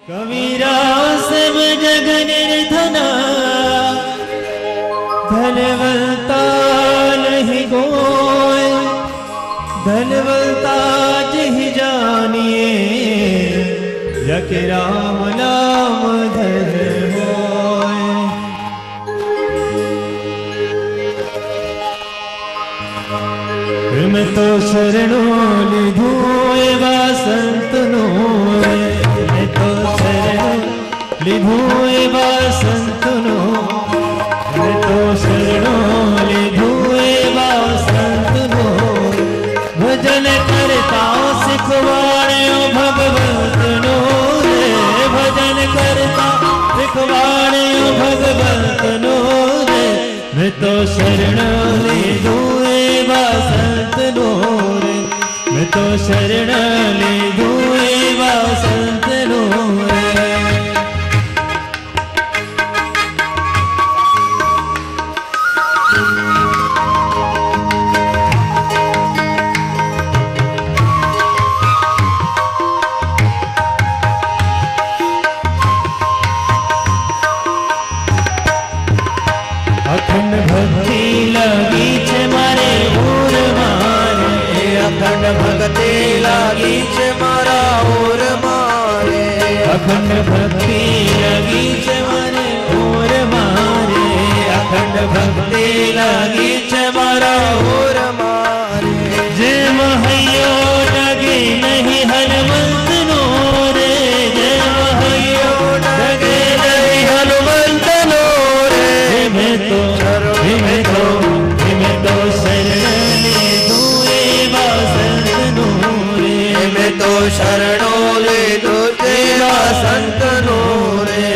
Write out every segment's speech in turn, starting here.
कबीरा सब जग निर्धना धनवंता नहीं कोय, धनवंता जिहि जानिए यक राम नाम धन होय। मैं तो शरणों लिधो एवा संतनो, मैं तो शरणों लिधो एवा संतनो, मैं तो शरणों लिधो एवा संतनो। भजन करता सिखवाण्यो भगवंतनो रे, भजन करता सिखवाण्यो भगवंतनो रे। मैं तो शरणों लिधो एवा संतनो रे, मैं तो शरण लिधो एवा संतनो रे। अखंड भक्ति लगी छे मारे ओर मारे, अखंड भक्ति लागी छे मारा ओर मारे, अखंड भक्ति लगी छे मारे ओर मारे, अखंड भक्ति लगी छे मारा ओर मारे। जे महयो डगे नहीं हनुमंत नो रे, जे महयो डगे नहीं हनुमंत नो रे। मैं तो शरण लिधो एवा संतनो रे, मैं तो शरणों लिधो एवा संतनो रे।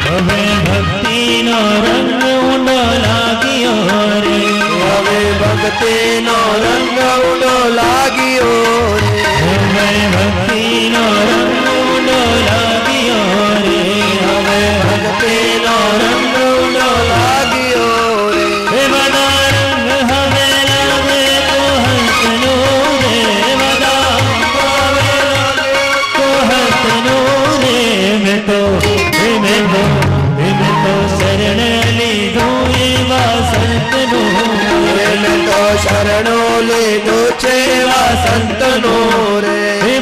हवे भक्ति नो रंग उंडो लागियो रे, हवे भक्ति नो रंग उडो लागियो रे, हवे भक्ति नो रंग उंडो लागियो रे, हवे भक्ति नो रंग उडो लागियो रे। हे बदा रंग हवे लागे तो हंसनो रे, बदा हवे लागे तो हंसनो रे। मैं तो शरण लिधो एवा संतनो रे, मैं तो शरणों लिधो एवा संतनो रे।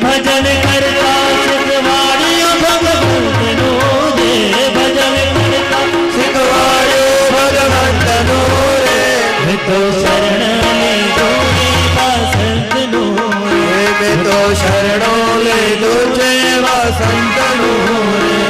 भजन करता सिखवाड़ियो भगवंतनो रे, भजन करता सिखवाड़ियो भगवंतनो रे। मैं तो शरण लिधो एवा संतनो रे, मैं तो शरणों लिधो एवा संतनो रे।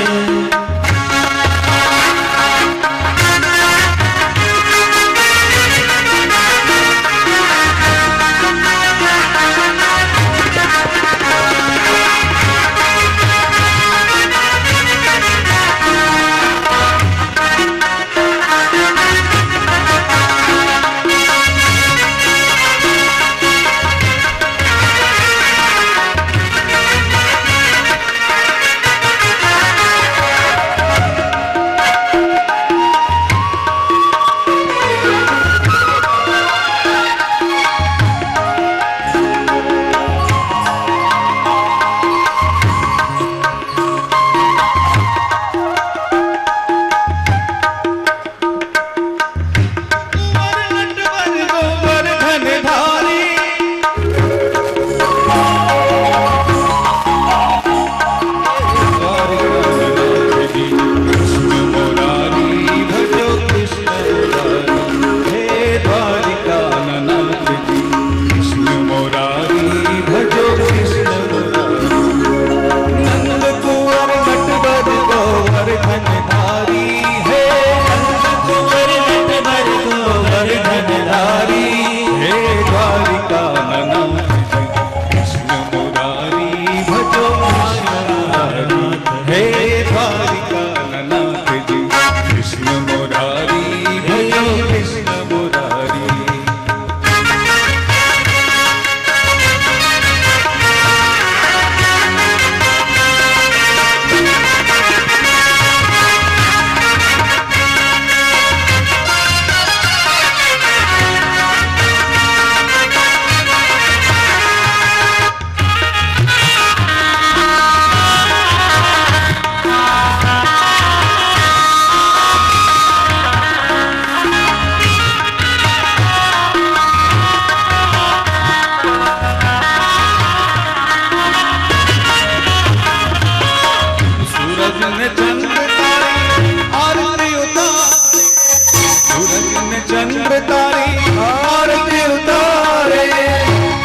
सूरज ने चंद्र तारी आरती उतारे,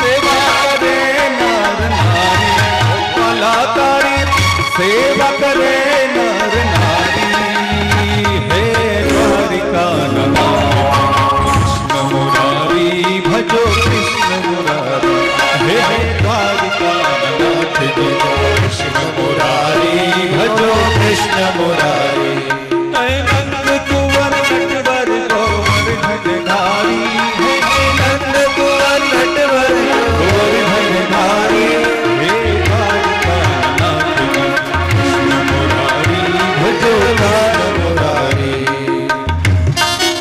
सेवा करे नर नारी, भला तारी सेवा करे नर नारी। हे द्वारिका कृष्ण मुरारी भजो कृष्ण मुरारी, हे द्वारिका कृष्ण मुरारी भजो कृष्ण मुरारी। नंद कुंवर नटवर गोवर्धनधारी, हे नंद कुंवर नटवर गोवर्धनधारी, हे द्वारिका नाथ कृष्ण मुरारी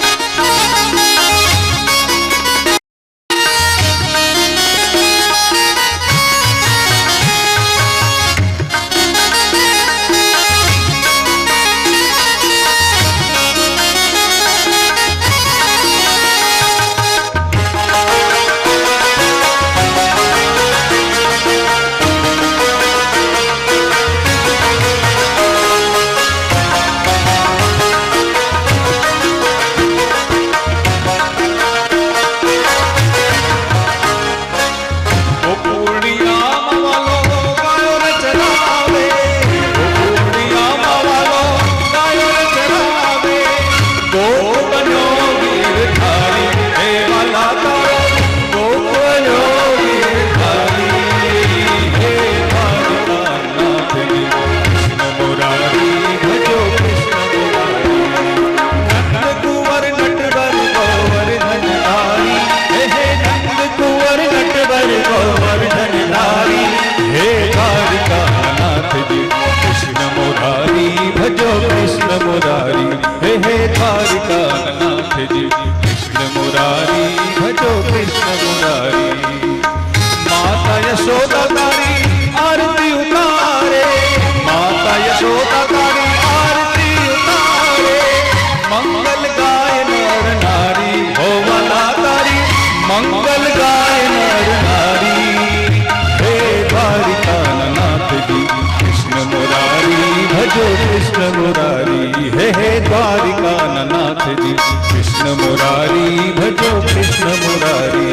भजो कृष्ण मुरारी। कृष्ण मुरारी, हे द्वारिका नाथ जी कृष्ण मुरारी भजो कृष्ण मुरारी।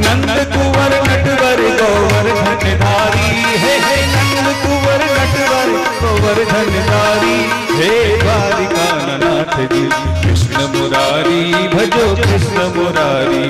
नंद कुंवर नटवर गोवर्धनधारी, हे नंद कुंवर नटवर गोवर्धनधारी, हे द्वारिका नाथ जी कृष्ण मुरारी भजो कृष्ण मुरारी।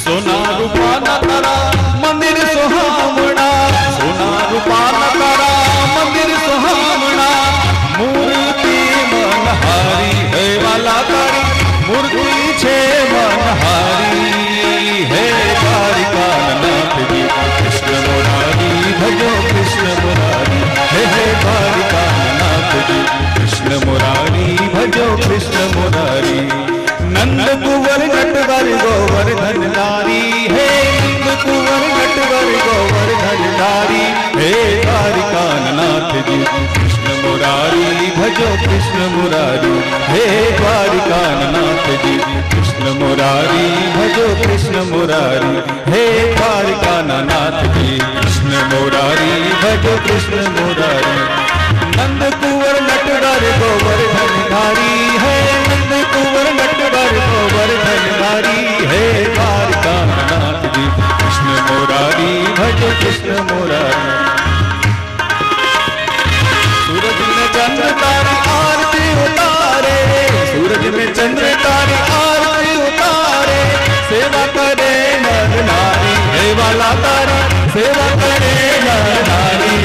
सोना रूपा न तारा मंदिर सुहावना, सोना रूपा न तारा मंदिर सुहावना, मूर्ति मनहारी है वाला तारी मूर्ति छे मनहारी। हे द्वारिका नाथ जी कृष्ण मुरारी भजो कृष्ण मुरारी, हे द्वारिका नाथ जी कृष्ण मुरारी भजो कृष्ण मुरारी। नंद कुंवर नटवर गोवर्धनधारी, हे नंद कुंवर नटवर गोवर्धनधारी, हे द्वारिका नाथ जी कृष्ण मुरारी भजो कृष्ण मुरारी, हे द्वारिका नाथ जी कृष्ण मुरारी भजो कृष्ण मुरारी, हे द्वारिका नाथ जी कृष्ण मुरारी भजो कृष्ण मुरारी। नंद कुंवर नटवर गोवर्धनधारी, हे नंद कुंवर नटवर गोवर्धनधारी, हे द्वारिका नाथ जी कृष्ण मुरारी भजो कृष्ण मुरारी। सूरज में चंद्र तारी आरती उतारे, सूरज में चंद्र तारी आरती उतारे, सेवा करे नर नारी, हे वाला तारी सेवा करे नर नारी।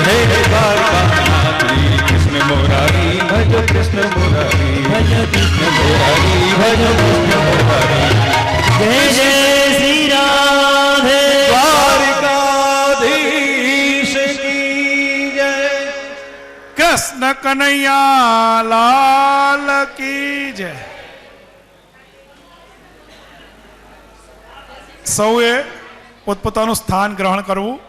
हे द्वारिका नाथ जी कृष्ण मुरारी भजो कृष्ण मुरारी, भजो कृष्ण मुरारी भजो कृष्ण मुरारी। जय जय श्री राधे। द्वारिकाधीश की जय। कृष्ण કનૈયા લાલ કી જય. સૌએ પોતપોતાનું સ્થાન ગ્રહણ કરવું.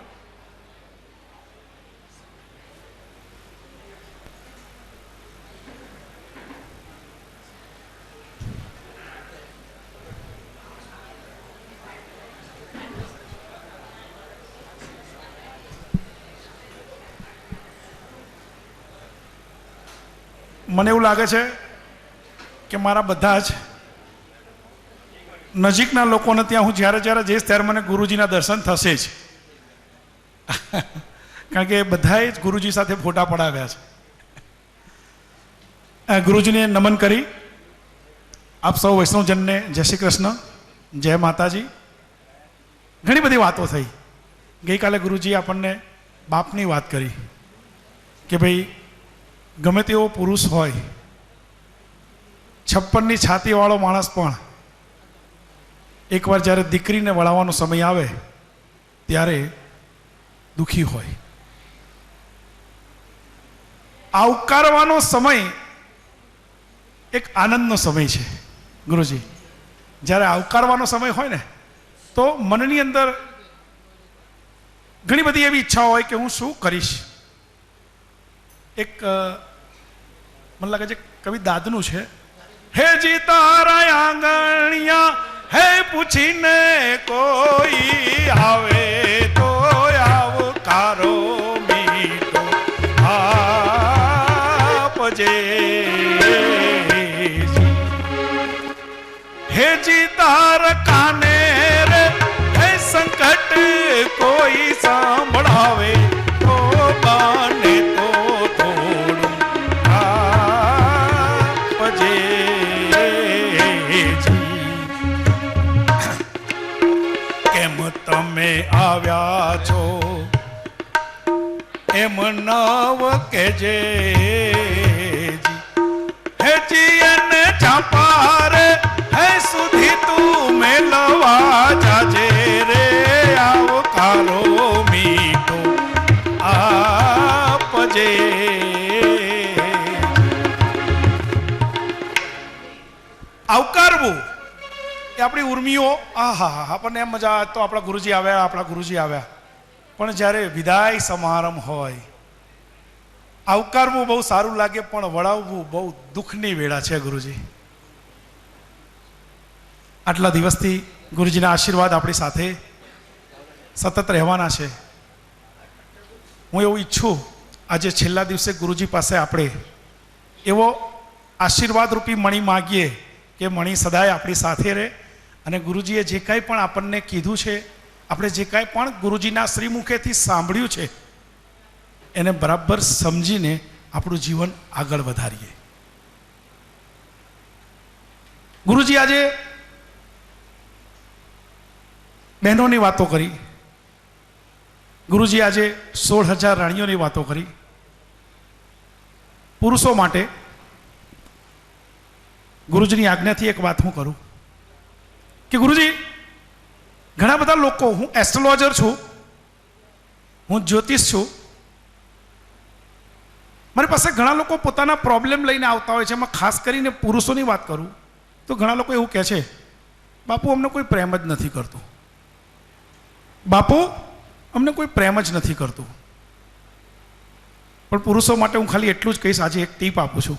મને એવું લાગે છે કે મારા બધા જ નજીકના લોકોને ત્યાં હું જ્યારે જ્યારે જઈશ ત્યારે મને ગુરુજીના દર્શન થશે જ. કારણ કે બધાએ જ ગુરુજી સાથે ફોટા પડાવ્યા છે. ગુરુજીને નમન કરી આપ સૌ વૈષ્ણવજનને જય શ્રી કૃષ્ણ, જય માતાજી. ઘણી બધી વાતો થઈ. ગઈકાલે ગુરુજીએ આપણને બાપની વાત કરી કે ભાઈ ગમે તેવો પુરુષ હોય, 56ની છાતીવાળો માણસ પણ એકવાર જ્યારે દીકરીને વળાવવાનો સમય આવે ત્યારે દુઃખી હોય. આવકારવાનો સમય એક આનંદનો સમય છે. ગુરુજી, જ્યારે આવકારવાનો સમય હોય ને તો મનની અંદર ઘણી બધી એવી ઈચ્છા હોય કે હું શું કરીશ. એક મને લાગે છે કવિ દાદનું છે, હે જી તારા આંગણિયા હે પૂછીને કોઈ આવે તો આવકારો મીઠો આપજે. હે જી તાર કાને રે હે સંકટ કોઈ સાંભળાવે તો બાને તો થોડું આપજે. કેમ તમે આવ્યા છો એમ નવ કેજે. હે જીયન ચાપારે હે સુધી તું મેલવા જાજે રે આવકારો મીઠો આપજે. આવકારવું એ આપણી ઉર્મિઓ, આહા આપણને એમ મજા તો આપણા ગુરુજી આવ્યા, આપણા ગુરુજી આવ્યા. પણ જ્યારે વિદાય સમારંભ હોય, આવકારવું બહુ સારું લાગે પણ વળાવવું બહુ દુઃખની વેળા છે. ગુરુજી, આટલા દિવસથી ગુરુજીના આશીર્વાદ આપણી સાથે સતત રહેવાના છે. હું એવું ઈચ્છું આજે છેલ્લા દિવસે ગુરુજી પાસે આપણે એવો આશીર્વાદ રૂપી મણી માગીએ કે મણી સદાય આપણી સાથે રહે અને ગુરુજીએ જે કાંઈ પણ આપણને કીધું છે, આપણે જે કાંઈ પણ ગુરુજીના શ્રીમુખેથી સાંભળ્યું છે એને બરાબર સમજીને આપણું જીવન આગળ વધારીએ. ગુરુજી આજે બહેનોની વાતો કરી, ગુરુજી આજે 16,000 રાણીઓની વાતો કરી. પુરુષો માટે ગુરુજીની આજ્ઞાથી એક વાત હું કરું કે ગુરુજી, ઘણા બધા લોકો, હું એસ્ટ્રોલોજર છું, હું જ્યોતિષ છું, મારી પાસે ઘણા લોકો પોતાના પ્રોબ્લેમ લઈને આવતા હોય છે. એમાં ખાસ કરીને પુરુષોની વાત કરું તો ઘણા લોકો એવું કહે છે, બાપુ અમને કોઈ પ્રેમ જ નથી કરતું, બાપુ અમને કોઈ પ્રેમ જ નથી કરતું. પણ પુરુષો માટે હું ખાલી એટલું જ કહીશ, આજે એક ટીપ આપું છું.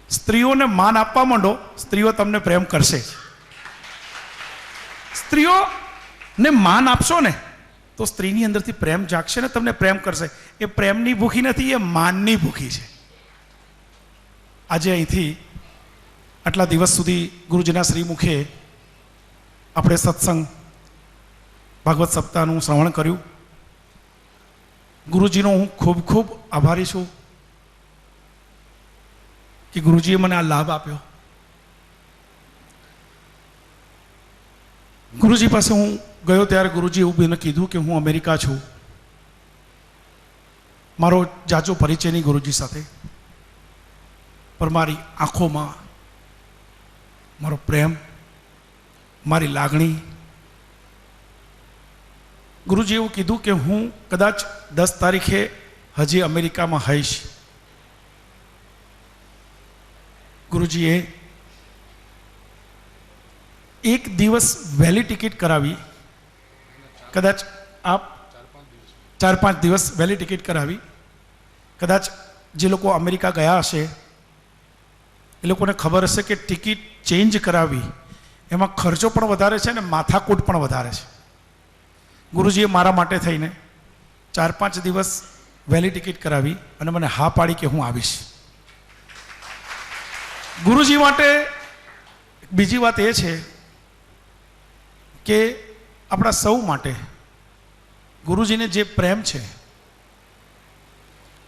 સ્ત્રીઓને માન આપવા માંડો, સ્ત્રીઓ તમને પ્રેમ કરશે જ. સ્ત્રીઓને માન આપશો ને તો સ્ત્રીની અંદરથી પ્રેમ જાગશે ને તમને પ્રેમ કરશે. એ પ્રેમની ભૂખી નથી, એ માનની ભૂખી છે. આજે અહીંથી આટલા દિવસ સુધી ગુરુજીના શ્રીમુખે આપણે સત્સંગ ભાગવત સપ્તાહનું શ્રવણ કર્યું. ગુરુજીનો હું ખૂબ ખૂબ આભારી છું કે ગુરુજીએ મને આ લાભ આપ્યો. ગુરુજી પાસે હું ગયો ત્યારે ગુરુજી એવું મને કીધું કે હું અમેરિકા છું. મારો જાજો પરિચય નહીં ગુરુજી સાથે, પણ મારી આંખોમાં મારો પ્રેમ, મારી લાગણી. ગુરુજી એવું કીધું કે હું કદાચ 10 તારીખે હજી અમેરિકામાં હઈશ, ગુરુજીએ એક દિવસ વહેલી ટિકિટ કરાવી, કદાચ આપ 4-5 દિવસ વહેલી ટિકિટ કરાવી. કદાચ જે લોકો અમેરિકા ગયા હશે એ લોકોને ખબર હશે કે ટિકિટ ચેન્જ કરાવી એમાં ખર્ચો પણ વધારે છે અને માથાકૂટ પણ વધારે છે. ગુરુજીએ મારા માટે થઈને 4-5 દિવસ વહેલી ટિકિટ કરાવી અને મને હા પાડી કે હું આવીશ. ગુરુજી માટે બીજી વાત એ છે કે આપણા સૌ માટે ગુરુજીને જે પ્રેમ છે,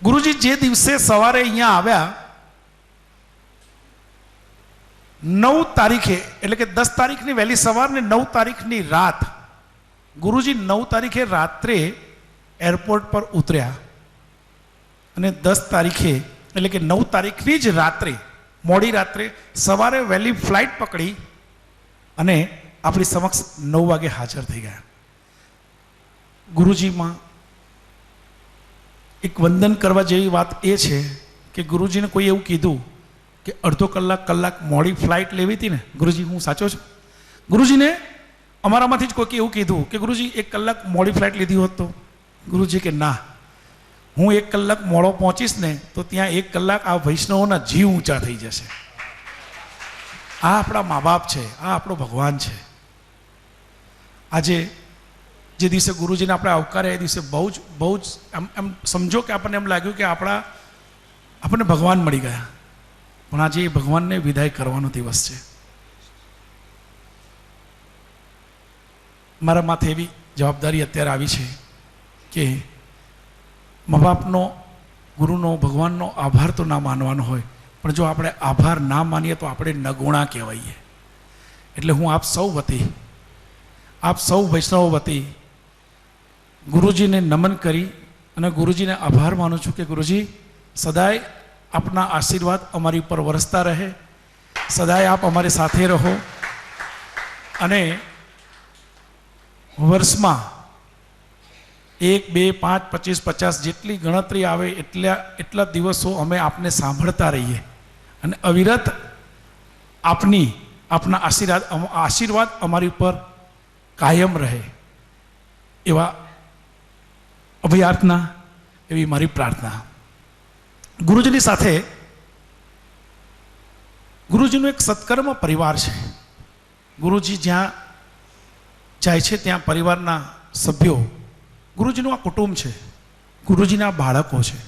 ગુરુજી જે દિવસે સવારે અહીંયા આવ્યા 9 તારીખે, એટલે કે 10 તારીખની વહેલી સવાર ને 9 તારીખની રાત, ગુરુજી 9 તારીખે રાત્રે એરપોર્ટ પર ઉતર્યા અને 10 તારીખે એટલે કે 9 તારીખની જ રાત્રે, મોડી રાત્રે સવારે વહેલી ફ્લાઇટ પકડી અને આપણી સમક્ષ 9 વાગે હાજર થઈ ગયા. ગુરુજીમાં એક વંદન કરવા જેવી વાત એ છે કે ગુરુજીને કોઈ એવું કીધું કે અડધો કલાક મોડી ફ્લાઇટ લેવી હતી ને, ગુરુજી હું સાચો છું? ગુરુજીને અમારામાંથી જ કોઈક એવું કીધું કે ગુરુજી 1 કલાક મોડી ફ્લાઇટ લીધી હોત તો? ગુરુજી કે ના, હું 1 કલાક મોડો પહોંચીશ ને તો ત્યાં 1 કલાક આ વૈષ્ણવોના જીવ ઊંચા થઈ જશે. આ આપણા મા બાપ છે, આ આપણો ભગવાન છે. આજે જે દિવસે ગુરુજીને આપણે આવકાર્યા એ દિવસે બહુ જ એમ સમજો કે આપણને એમ લાગ્યું કે આપણને ભગવાન મળી ગયા. પણ આજે એ ભગવાનને વિદાય કરવાનો દિવસ છે. મારા માથે એવી જવાબદારી અત્યારે આવી છે કે મા બાપનો, ગુરુનો, ભગવાનનો આભાર તો ના માનવાનો હોય, પણ જો આપણે આભાર ના માનીએ તો આપણે નગુણા કહેવાઈએ. એટલે હું આપ સૌ વતી, આપ સૌ વૈષ્ણવ વતી ગુરુજીને નમન કરી અને ગુરુજીને આભાર માનું છું કે ગુરુજી સદાય આપના આશીર્વાદ અમારી ઉપર વરસતા રહે, સદાય આપ અમારી સાથે રહો અને વર્ષમાં 1, 2, 5, 25, 50 જેટલી ગણતરી આવે એટલા દિવસો અમે આપને સાંભળતા રહીએ અને અવિરત આપના આશીર્વાદ અમારી ઉપર કાયમ રહે, એવા અભિયાર્થના, એવી મારી પ્રાર્થના. ગુરુજીની સાથે ગુરુજીનો એક સત્કર્મ પરિવાર છે. ગુરુજી જ્યાં જાય છે ત્યાં પરિવારના સભ્યો, ગુરુજીનું આ કુટુંબ છે, ગુરુજીના બાળકો છે.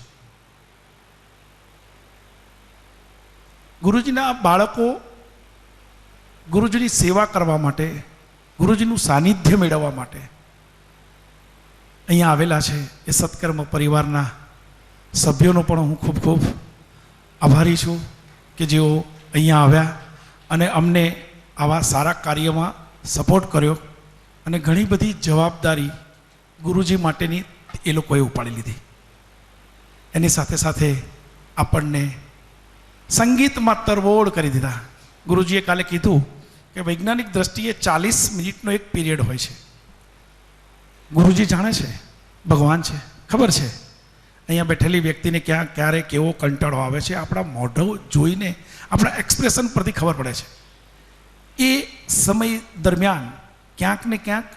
ગુરુજીના બાળકો ગુરુજીની સેવા કરવા માટે, ગુરુજીનું સાનિધ્ય મેળવવા માટે અહીંયા આવેલા છે. એ સત્કર્મ પરિવારના સભ્યોનો પણ હું ખૂબ ખૂબ આભારી છું કે જેઓ અહીંયા આવ્યા અને અમને આવા સારા કાર્યમાં સપોર્ટ કર્યો અને ઘણી બધી જવાબદારી ગુરુજી માટેની એ લોકોએ ઉપાડી લીધી. એની સાથે સાથે આપણને સંગીતમાં તરબોળ કરી દીધા. ગુરુજીએ કાલે કીધું કે વૈજ્ઞાનિક દ્રષ્ટિએ 40 મિનિટનો એક પીરિયડ હોય છે. ગુરુજી જાણે છે, ભગવાન છે, ખબર છે અહીંયા બેઠેલી વ્યક્તિને ક્યારે કેવો કંટાળો આવે છે. આપણા મોઢું જોઈને, આપણા એક્સપ્રેશન પરથી ખબર પડે છે. એ સમય દરમિયાન ક્યાંક ને ક્યાંક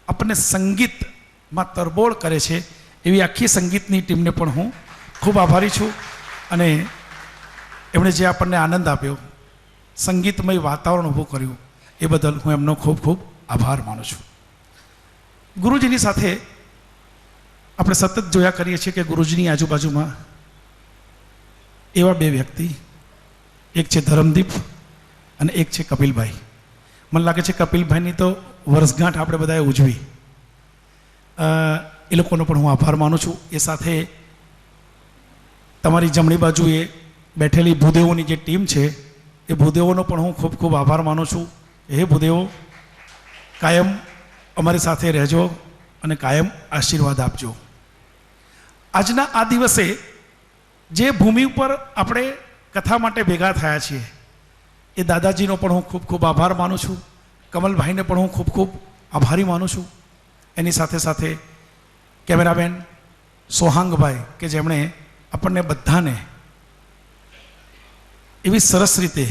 આપણને સંગીતમાં તરબોળ કરે છે. એવી આખી સંગીતની ટીમને પણ હું ખૂબ આભારી છું અને એમણે જે આપણને આનંદ આપ્યો, સંગીતમય વાતાવરણ ઊભું કર્યું, એ બદલ હું એમનો ખૂબ ખૂબ આભાર માનું છું. ગુરુજીની સાથે આપણે સતત જોયા કરીએ છીએ કે ગુરુજીની આજુબાજુમાં એવા 2 વ્યક્તિ, એક છે ધરમદીપ અને એક છે કપિલભાઈ. મને લાગે છે કપિલભાઈની તો વર્ષગાંઠ આપણે બધાએ ઉજવી. એ લોકોનો પણ હું આભાર માનું છું. એ સાથે તમારી જમણી બાજુએ બેઠેલી ભૂદેવોની જે ટીમ છે એ ભૂદેવોનો પણ હું ખૂબ ખૂબ આભાર માનું છું. હે ભૂદેવો, કાયમ અમારી સાથે રહેજો અને કાયમ આશીર્વાદ આપજો. આજના આ દિવસે જે ભૂમિ ઉપર આપણે કથા માટે ભેગા થયા છીએ એ દાદાજીનો પણ હું ખૂબ ખૂબ આભાર માનું છું. કમલભાઈને પણ હું ખૂબ ખૂબ આભારી માનું છું. એની સાથે સાથે કેમેરામેન સોહાંગભાઈ કે જેમણે આપણને બધાને એવી સરસ રીતે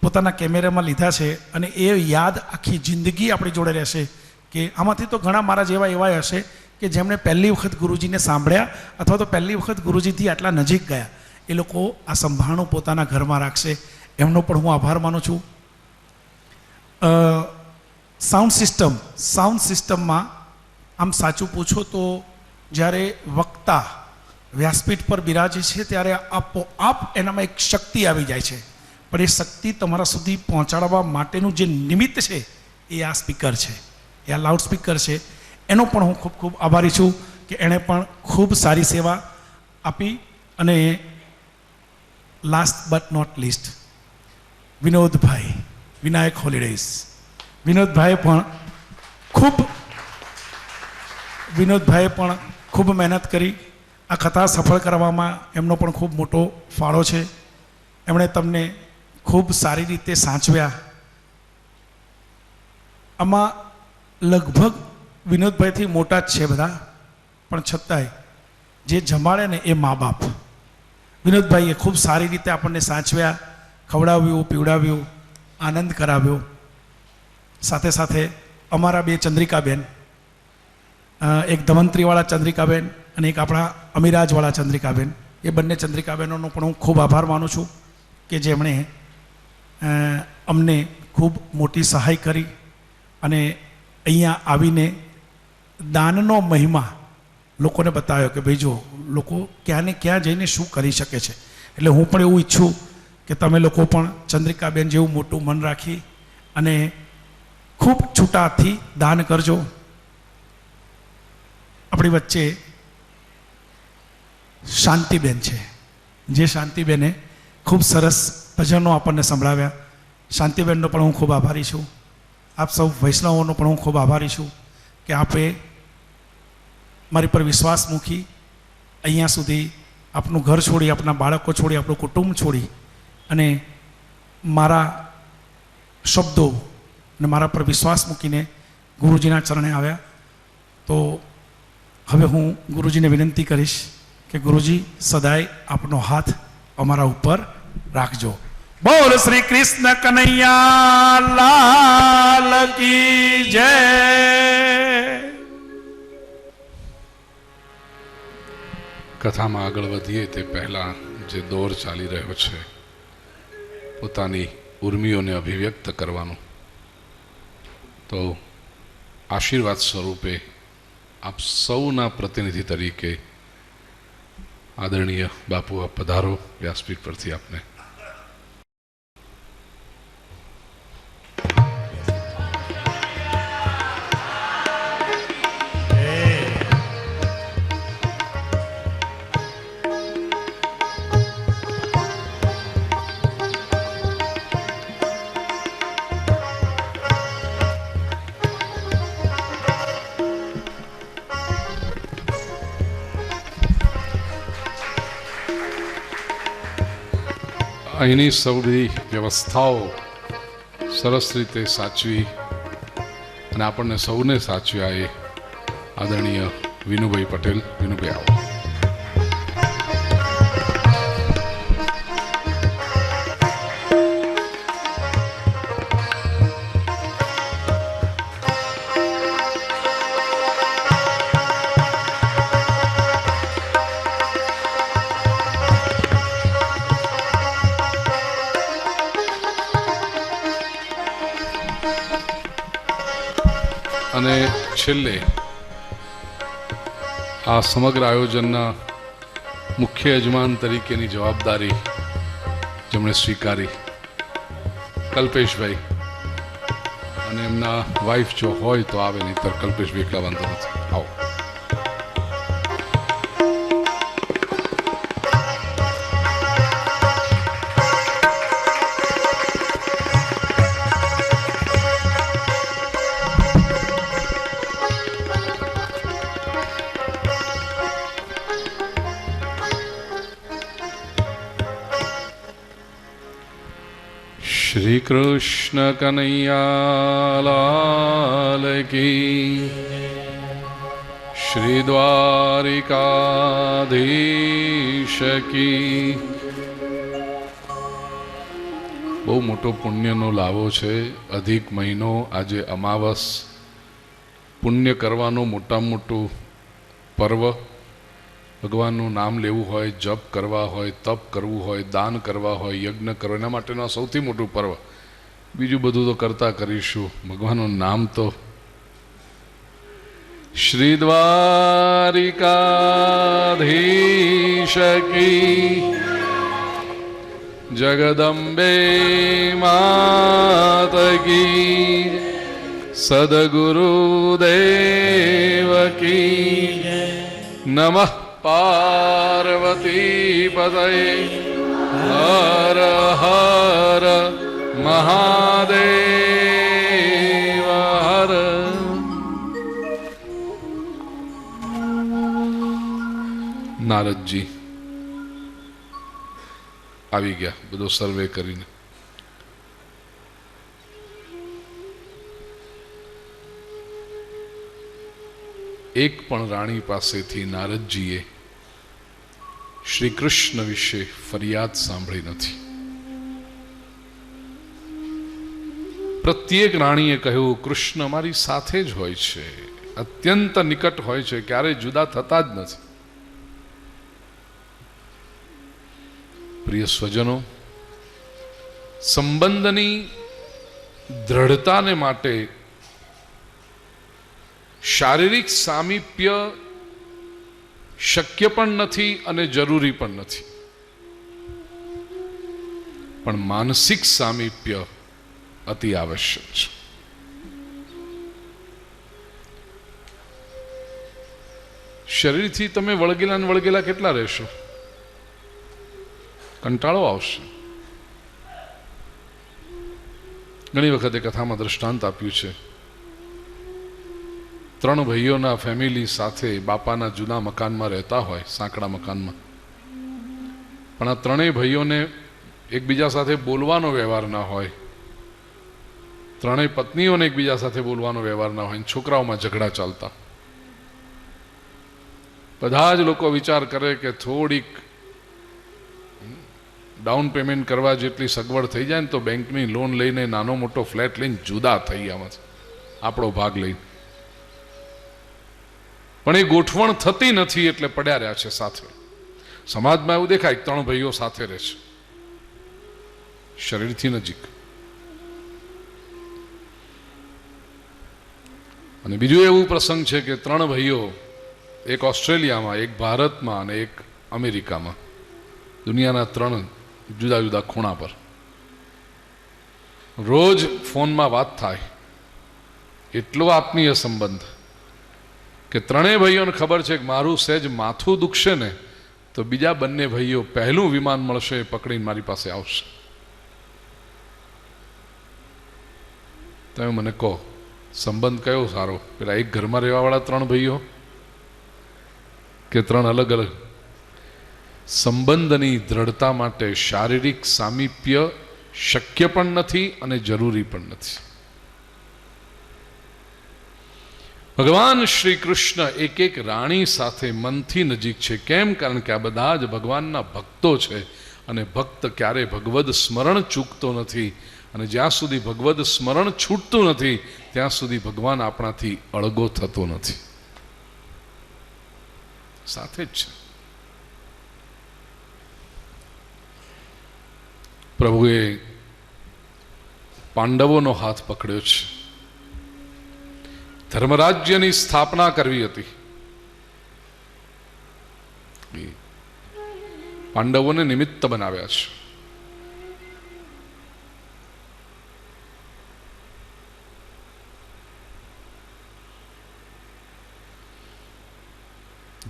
પોતાના કેમેરામાં લીધા છે અને એ યાદ આખી જિંદગી આપણી જોડે રહેશે. કે આમાંથી તો ઘણા મારા જેવા એવા હશે કે જેમણે પહેલી વખત ગુરુજીને સાંભળ્યા અથવા તો પહેલી વખત ગુરુજીથી આટલા નજીક ગયા, એ લોકો આ સંભાળણું પોતાના ઘરમાં રાખશે. એમનો પણ હું આભાર માનું છું. સાઉન્ડ સિસ્ટમમાં આમ સાચું પૂછો તો જ્યારે વક્તા વ્યાસપીઠ પર બિરાજે છે ત્યારે આપોઆપ એનામાં એક શક્તિ આવી જાય છે, પણ એ શક્તિ તમારા સુધી પહોંચાડવા માટેનું જે નિમિત્ત છે એ આ સ્પીકર છે, એ આ લાઉડ સ્પીકર છે. એનો પણ હું ખૂબ ખૂબ આભારી છું કે એણે પણ ખૂબ સારી સેવા આપી. અને last but not least Vinodbhai, Vinayak Holidays, વિનોદભાઈએ પણ ખૂબ મહેનત કરી. આ કથા સફળ કરવામાં એમનો પણ ખૂબ મોટો ફાળો છે. એમણે તમને ખૂબ સારી રીતે સાચવ્યા. આમાં લગભગ વિનોદભાઈથી મોટા જ છે બધા, પણ છતાંય જે જમાડે ને એ મા બાપ. વિનોદભાઈએ ખૂબ સારી રીતે આપણને સાચવ્યા, ખવડાવ્યું, પીવડાવ્યું, આનંદ કરાવ્યો. સાથે સાથે અમારા બે ચંદ્રિકાબેન, એક ધમંત્રીવાળા ચંદ્રિકાબેન અને એક આપણા અમીરાજવાળા ચંદ્રિકાબેન, એ બંને ચંદ્રિકાબેનોનો પણ હું ખૂબ આભાર માનું છું કે જેમણે અમને ખૂબ મોટી સહાય કરી અને અહીંયા આવીને દાનનો મહિમા લોકોને બતાવ્યો કે ભાઈ જો લોકો ક્યાં ને ક્યાં જઈને શું કરી શકે છે. એટલે હું પણ એવું ઈચ્છું કે તમે લોકો પણ ચંદ્રિકાબેન જેવું મોટું મન રાખી અને ખૂબ છૂટાથી દાન કરજો. આપણી વચ્ચે શાંતિબેન છે, જે શાંતિબેને ખૂબ સરસ ભજનો આપણને સંભળાવ્યા. શાંતિબેનનો પણ હું ખૂબ આભારી છું. આપ સૌ વૈષ્ણવોનો પણ હું ખૂબ આભારી છું કે આપે મારી પર વિશ્વાસ મૂકી અહીંયા સુધી આપનું ઘર છોડી, આપણા બાળકો છોડી, આપણું કુટુંબ છોડી અને મારા શબ્દો અને મારા પર વિશ્વાસ મૂકીને ગુરુજીના ચરણે આવ્યા. તો હવે હું ગુરુજીને વિનંતી કરીશ કે ગુરુજી સદાય આપનો હાથ અમારા ઉપર રાખજો. બોલ શ્રી કૃષ્ણ કનૈયા લાલ કી જય. કથામાં આગળ વધીએ તે પહેલાં જે દોર ચાલી રહ્યો છે પોતાની ઉર્મિઓને અભિવ્યક્ત કરવાનું, તો આશીર્વાદ સ્વરૂપે આપ સૌના પ્રતિનિધિ તરીકે આદરણીય બાપુ આપ પધારો વ્યાસપીઠ પરથી. આપને અહીંની સૌની વ્યવસ્થાઓ સરસ રીતે સાચવી અને આપણને સૌને સાચવ્યા એ આદરણીય વિનુભાઈ પટેલ. વિનુભાઈ આવો. અને છેલ્લે આ સમગ્ર આયોજનના મુખ્ય યજમાન તરીકેની જવાબદારી જેમણે સ્વીકારી કલ્પેશભાઈ, અને એમના વાઈફ જો હોય તો આવે, નહીંતર કલ્પેશભાઈ એકલા વાંધો નથી. આવો. श्री कृष्ण कन्हैया लाल की, श्री द्वारिकाधीश की, બહુ મોટો પુણ્યનો લાવો છે. અધિક મહિનો, આજે અમાવસ, પુણ્ય કરવાનું મોટામાં મોટું પર્વ. ભગવાનનું નામ લેવું હોય, જપ કરવા હોય, તપ કરવું હોય, દાન કરવા હોય, યજ્ઞ કરવા, એના માટેનું આ સૌથી મોટું પર્વ. બીજું બધું તો કરતા કરીશું, ભગવાનનું નામ તો. શ્રી દ્વારિકાધીશ કી, જગદંબે માત કી, સદગુરુદેવ કી. નમઃ પાર્વતી પતયે, હર હર મહાદેવ હર. નારદજી આવી ગયા બધો સર્વે કરીને. એક પણ રાણી પાસેથી નારદજીએ શ્રી કૃષ્ણ વિશે ફરિયાદ સાંભળી નથી. પ્રત્યેક રાણીએ કહ્યું, કૃષ્ણ અમારી સાથે જ હોય છે, અત્યંત નિકટ હોય છે, ક્યારેય જુદા થતા જ નથી. પ્રિય સ્વજનો, સંબંધની દ્રઢતાને માટે શારીરિક સામીપ્ય શક્ય પણ નથી અને જરૂરી પણ નથી, પણ માનસિક સામીપ્ય અતિ આવશ્યક છે. શરીરથી તમે વળગેલા ને વળગેલા કેટલા રહેશો? કંટાળો આવશે. ઘણી વખતે કથામાં દ્રષ્ટાંત આપ્યું છે, 3 ભાઈઓના ફેમિલી સાથે બાપાના જૂના મકાનમાં રહેતા હોય, સાંકડા મકાનમાં, પણ આ 3 ભાઈઓને એકબીજા સાથે બોલવાનો વ્યવહાર ના હોય, 3 પત્નીઓને એકબીજા સાથે બોલવાનો વ્યવહાર ના હોય, છોકરાઓમાં ઝઘડા ચાલતા. બધા જ લોકો વિચાર કરે કે થોડીક ડાઉન પેમેન્ટ કરવા જેટલી સગવડ થઈ જાય ને તો બેંકની લોન લઈને નાનો મોટો ફ્લેટ લઈને જુદા થઈ આમાં આપણો ભાગ લઈને. પણ એ ગોઠવણ થતી નથી એટલે પડ્યા રહ્યા છે સાથે. સમાજમાં એવું દેખાય 3 ભાઈઓ સાથે રહે છે, શરીરથી નજીક. અને બીજું એવું પ્રસંગ છે કે 3 ભાઈઓ, એક ઓસ્ટ્રેલિયામાં, એક ભારતમાં અને એક અમેરિકામાં, દુનિયાના 3 જુદા જુદા ખૂણા પર રોજ ફોનમાં વાત થાય. એટલો આત્મીય સંબંધ કે 3 ભાઈઓને ખબર છે કે મારું સહેજ માથું દુખશે ને તો બીજા બંને ભાઈઓ પહેલું વિમાન મળશે એ પકડીને મારી પાસે આવશે. તમે મને કહો, સંબંધ કયો સારો? પેલા એક ઘરમાં રહેવાવાળા 3 ભાઈઓ કે 3 અલગ અલગ? સંબંધની દ્રઢતા માટે શારીરિક સામીપ્ય શક્ય પણ નથી અને જરૂરી પણ નથી. ભગવાન શ્રી કૃષ્ણ એક રાણી સાથે મનથી નજીક છે. કેમ? કારણ કે આ બધા જ ભગવાનના ભક્તો છે અને ભક્ત ક્યારે ભગવદ સ્મરણ ચૂકતો નથી, અને જ્યાં સુધી ભગવદ સ્મરણ છૂટતું નથી ત્યાં સુધી ભગવાન આપણાથી અળગો થતો નથી. સાથે જ છે. પ્રભુએ પાંડવોનો હાથ પકડ્યો છે. ધર્મરાજ્યની સ્થાપના કરવી હતી. પાંડવોને નિમિત્ત બનાવ્યા છે.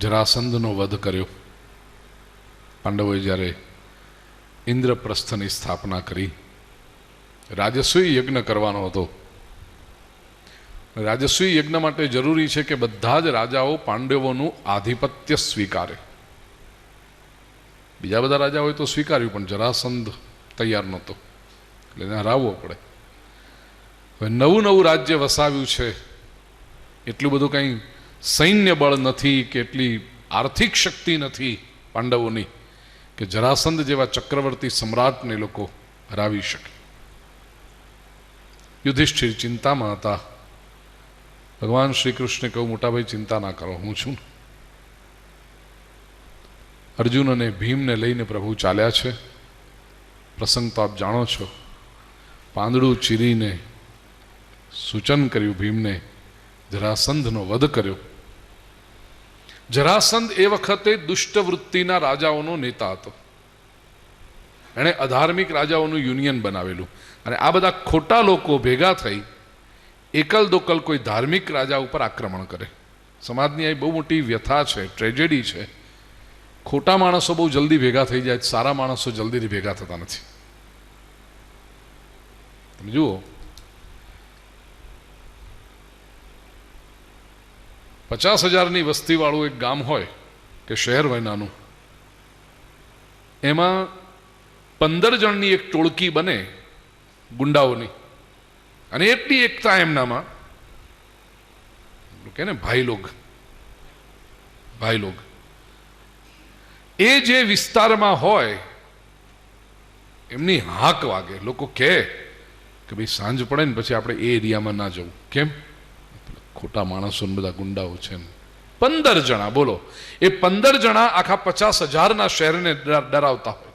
જરાસંધનો વધ કર્યો. પાંડવોએ જ્યારે ઇન્દ્રપ્રસ્થની સ્થાપના કરી, રાજસ્વી યજ્ઞ કરવાનો હતો. રાજસ્વી યજ્ઞ માટે જરૂરી છે કે બધા જ રાજાઓ પાંડવોનું આધિપત્ય સ્વીકારે. બીજા બધા રાજાઓએ તો સ્વીકાર્યું, પણ જરાસંધ તૈયાર નહોતો, એટલે એને હરાવવો પડે. હવે નવું રાજ્ય વસાવ્યું છે, એટલું બધું કંઈ સૈન્ય બળ નથી કે એટલી આર્થિક શક્તિ નથી પાંડવોની કે જરાસંધ જેવા ચક્રવર્તી સમ્રાટને લોકો હરાવી શકે. યુધિષ્ઠિર ચિંતામાં હતા. ભગવાન શ્રી કૃષ્ણે કહ્યું, મોટા ભાઈ ચિંતા ના કરો, હું છું. અર્જુન અને ભીમને લઈને પ્રભુ ચાલ્યા છે. પ્રસંગ તો આપ જાણો છો. પાંદડું ચીરીને સૂચન કર્યું ભીમને, જરાસંધનો વધ કર્યો. જરાસંધ એ વખતે દુષ્ટવૃત્તિના રાજાઓનો નેતા હતો. એણે અધાર્મિક રાજાઓનું યુનિયન બનાવેલું, અને આ બધા ખોટા લોકો ભેગા થઈ એકલ દોકલ કોઈ ધાર્મિક રાજા ઉપર આક્રમણ કરે. સમાજની આ બહુ મોટી વ્યથા છે, ટ્રેજેડી છે. ખોટા માણસો બહુ જલ્દી ભેગા થઈ જાય, સારા માણસો જલ્દીથી ભેગા થતા નથી. તમે જુઓ, 50,000ની વસ્તીવાળું એક ગામ હોય કે શહેર હોય નાનું, એમાં 15 જણની એક ટોળકી બને ગુંડાઓની, અને એટલી એકતા એમનામાં કે ને ભાઈ લોગ એ જે વિસ્તારમાં હોય એમની હાક વાગે. લોકો કહે કે ભાઈ સાંજ પડે ને પછી આપણે એ એરિયામાં ના જવું. કેમ? ખોટા માણસો બધા ગુંડાઓ છે. 15 જણા, બોલો, એ 15 જણા આખા 50,000ના શહેરને ડરાવતા હોય.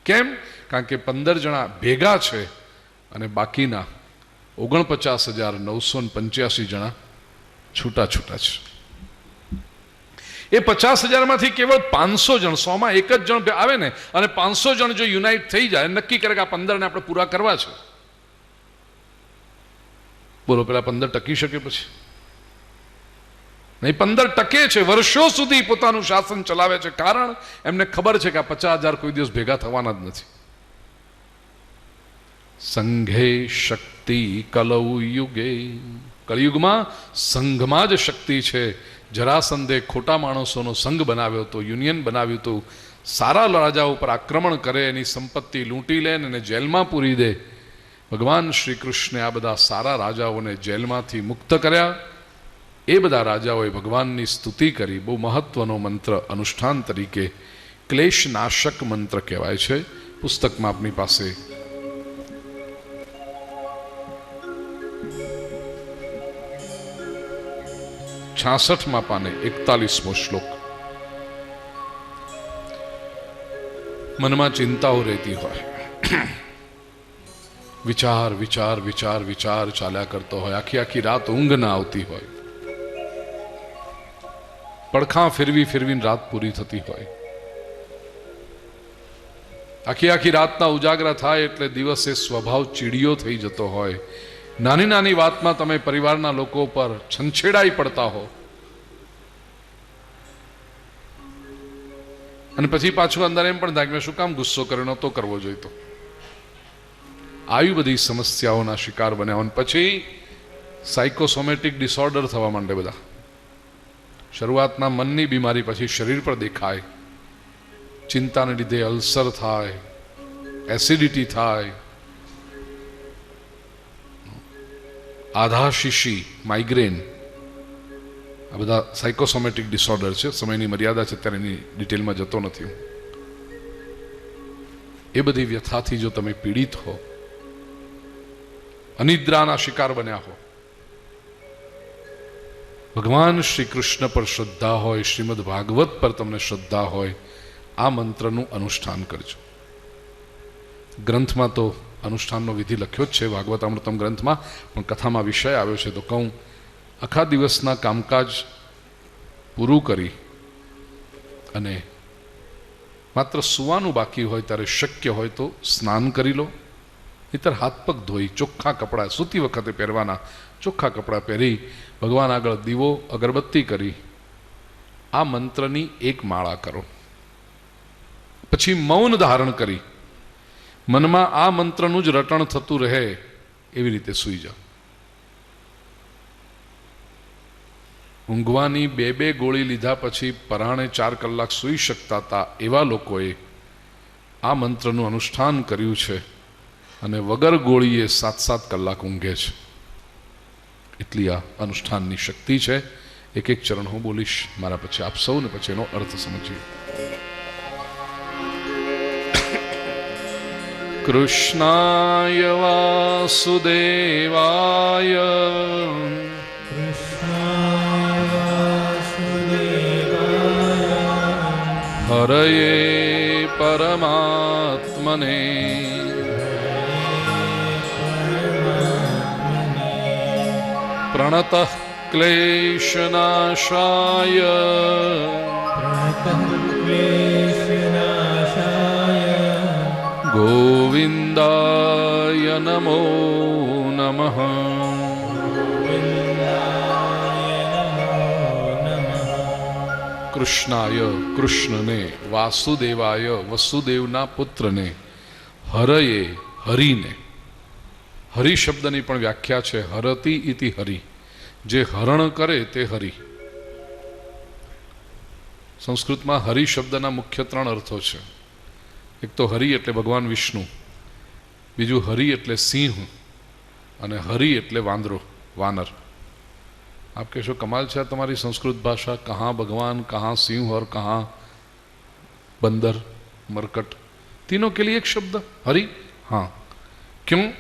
કેમ? કારણ કે 15 જણા ભેગા છે અને બાકીના 49,985 જણા છૂટા છૂટા છે. એ 50,000માંથી કેવળ 500 જણ, 100માં એક જ જણ આવે ને, અને 500 જણ જો યુનાઇટ થઈ જાય, નક્કી કરે કે આ 15ને આપણે પૂરા કરવા છે. બોલો, પેલા 15 ટકી શકે પછી? નહીં, 15 ટકે છે, વર્ષો સુધી પોતાનું શાસન ચલાવે છે. કારણ એમને ખબર છે કે આ 50,000 કોઈ દિવસ ભેગા થવાના જ નથી. સંઘે શક્તિ કલૌ યુગે, કળિયુગમાં સંઘમાં જ શક્તિ છે. જરાસંધે ખોટા માણસોનો સંઘ બનાવ્યો હતો, યુનિયન બનાવ્યું હતું. સારા રાજા ઉપર આક્રમણ કરે, એની સંપત્તિ લૂંટી લે અને જેલમાં પૂરી દે. ભગવાન શ્રી કૃષ્ણે આ બધા સારા રાજાઓને જેલમાંથી મુક્ત કર્યા. એ બધા રાજાઓએ ભગવાનની સ્તુતિ કરી. બહુ મહત્વનો મંત્ર અનુષ્ઠાન તરીકે ક્લેશનાશક મંત્ર કહેવાય છે. પુસ્તકમાં આપની પાસે 66માં પાને 41મો શ્લોક. મનમાં ચિંતાઓ રહેતી હોય, વિચાર વિચાર વિચાર વિચાર ચાલ્યા કરતો હોય, આખી રાત ઊંઘ ના આવતી હોય, પડખા ફેરવીને રાત પૂરી થતી હોય, આખી રાતના ઉજાગરા થાય એટલે દિવસે સ્વભાવ ચીડિયો થઈ જતો હોય, નાની નાની વાતમાં તમે પરિવારના લોકો પર છંછેડાઈ પડતા હો, અને પછી પાછું અંદર એમ પણ થાય કે મેં શું કામ ગુસ્સો કર્યો, નહોતો કરવો જોઈતો. આવી બધી સમસ્યાઓના શિકાર બન્યા હોય. પછી સાયકોસોમેટિક ડિસઓર્ડર થવા માંડે બધા. શરૂઆતના મનની બીમારી પછી શરીર પર દેખાય. ચિંતાને લીધે અલ્સર થાય, એસિડિટી થાય, આધાશીશી, માઇગ્રેન, આ બધા સાયકોસોમેટિક ડિસઓર્ડર છે. સમયની મર્યાદા છે, ત્યારે એની ડિટેલમાં જતો નથી હું. એ બધી વ્યથાથી જો તમે પીડિત હો, અનિદ્રાના શિકાર બન્યા હો, ભગવાન શ્રી કૃષ્ણ પર શ્રદ્ધા હોય, શ્રીમદ ભાગવત પર તમને શ્રદ્ધા હોય, આ મંત્રનું અનુષ્ઠાન કરજો. ગ્રંથમાં તો અનુષ્ઠાનનો વિધિ લખ્યો જ છે, ભાગવતામૃતમ ગ્રંથમાં, પણ કથામાં વિષય આવ્યો છે તો કહું. આખા દિવસના કામકાજ પૂરું કરી અને માત્ર સૂવાનું બાકી હોય ત્યારે શક્ય હોય તો સ્નાન કરી લો. નહીંતર હાથ પગ ધોઈ ચોખ્ખા કપડાં, સૂતી વખતે પહેરવાના ચોખ્ખા કપડાં પહેરી ભગવાન આગળ દીવો અગરબત્તી કરી આ મંત્રની એક માળા કરો. પછી મૌન ધારણ કરી મનમાં આ મંત્રનું જ રટણ થતું રહે એવી રીતે સૂઈ જાઓ. ઊંઘવાની 2 ગોળી લીધા પછી પરાણે 4 કલાક સૂઈ શકતા હતા એવા લોકોએ આ મંત્રનું અનુષ્ઠાન કર્યું છે અને વગર ગોળીએ 7-7 કલાક ઊંઘે છે. એટલી આ અનુષ્ઠાનની શક્તિ છે. એક ચરણ હું બોલીશ, મારા પછી આપ સૌને પછી એનો અર્થ સમજીએ. કૃષ્ણાય વાસુદેવાય હરયે પરમાત્મને પ્રણતઃ ક્લેશનાશાય ગોવિંદાય નમો નમઃ. કૃષ્ણાય કૃષ્ણને, વાસુદેવાય વસુદેવના પુત્રને, હરયે હરિને. હરિ શબ્દની પણ વ્યાખ્યા છે હરતિ ઇતિ હરિ, જે હરણ કરે તે હરિ. સંસ્કૃતમાં હરિ શબ્દના મુખ્ય 3 અર્થો છે. એક તો હરિ એટલે ભગવાન વિષ્ણુ, બીજું હરિ એટલે સિંહ, અને હરિ એટલે વાંદરો, વાનર. આપ કહેશો કમાલ છે તમારી સંસ્કૃત ભાષા, કહાં ભગવાન, કહાં સિંહ और कहाँ बंदर मरकट, तीनों के लिए एक शब्द हरि. हाँ, क्यों?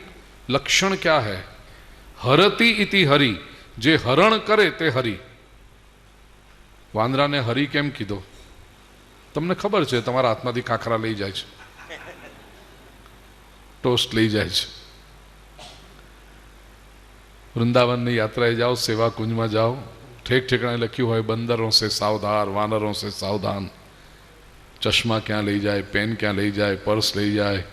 लक्षण क्या है? हरति इति हरि, जे हरण करे ते हरि. वांदराने हरि केम कीधो? તમને ખબર છે, તમારા હાથમાંથી ખાખરા લઈ જાય છે, ટોસ્ટ લઈ જાય છે. વૃંદાવનની યાત્રાએ જાઓ, સેવા કુંજમાં જાઓ, ઠેક ઠેકાણે લખ્યું હોય બંદરો સે સાવધાન, વાનરો સે સાવધાન. ચશ્મા ક્યાં લઈ જાય, પેન ક્યાં લઈ જાય, પર્સ લઈ જાય,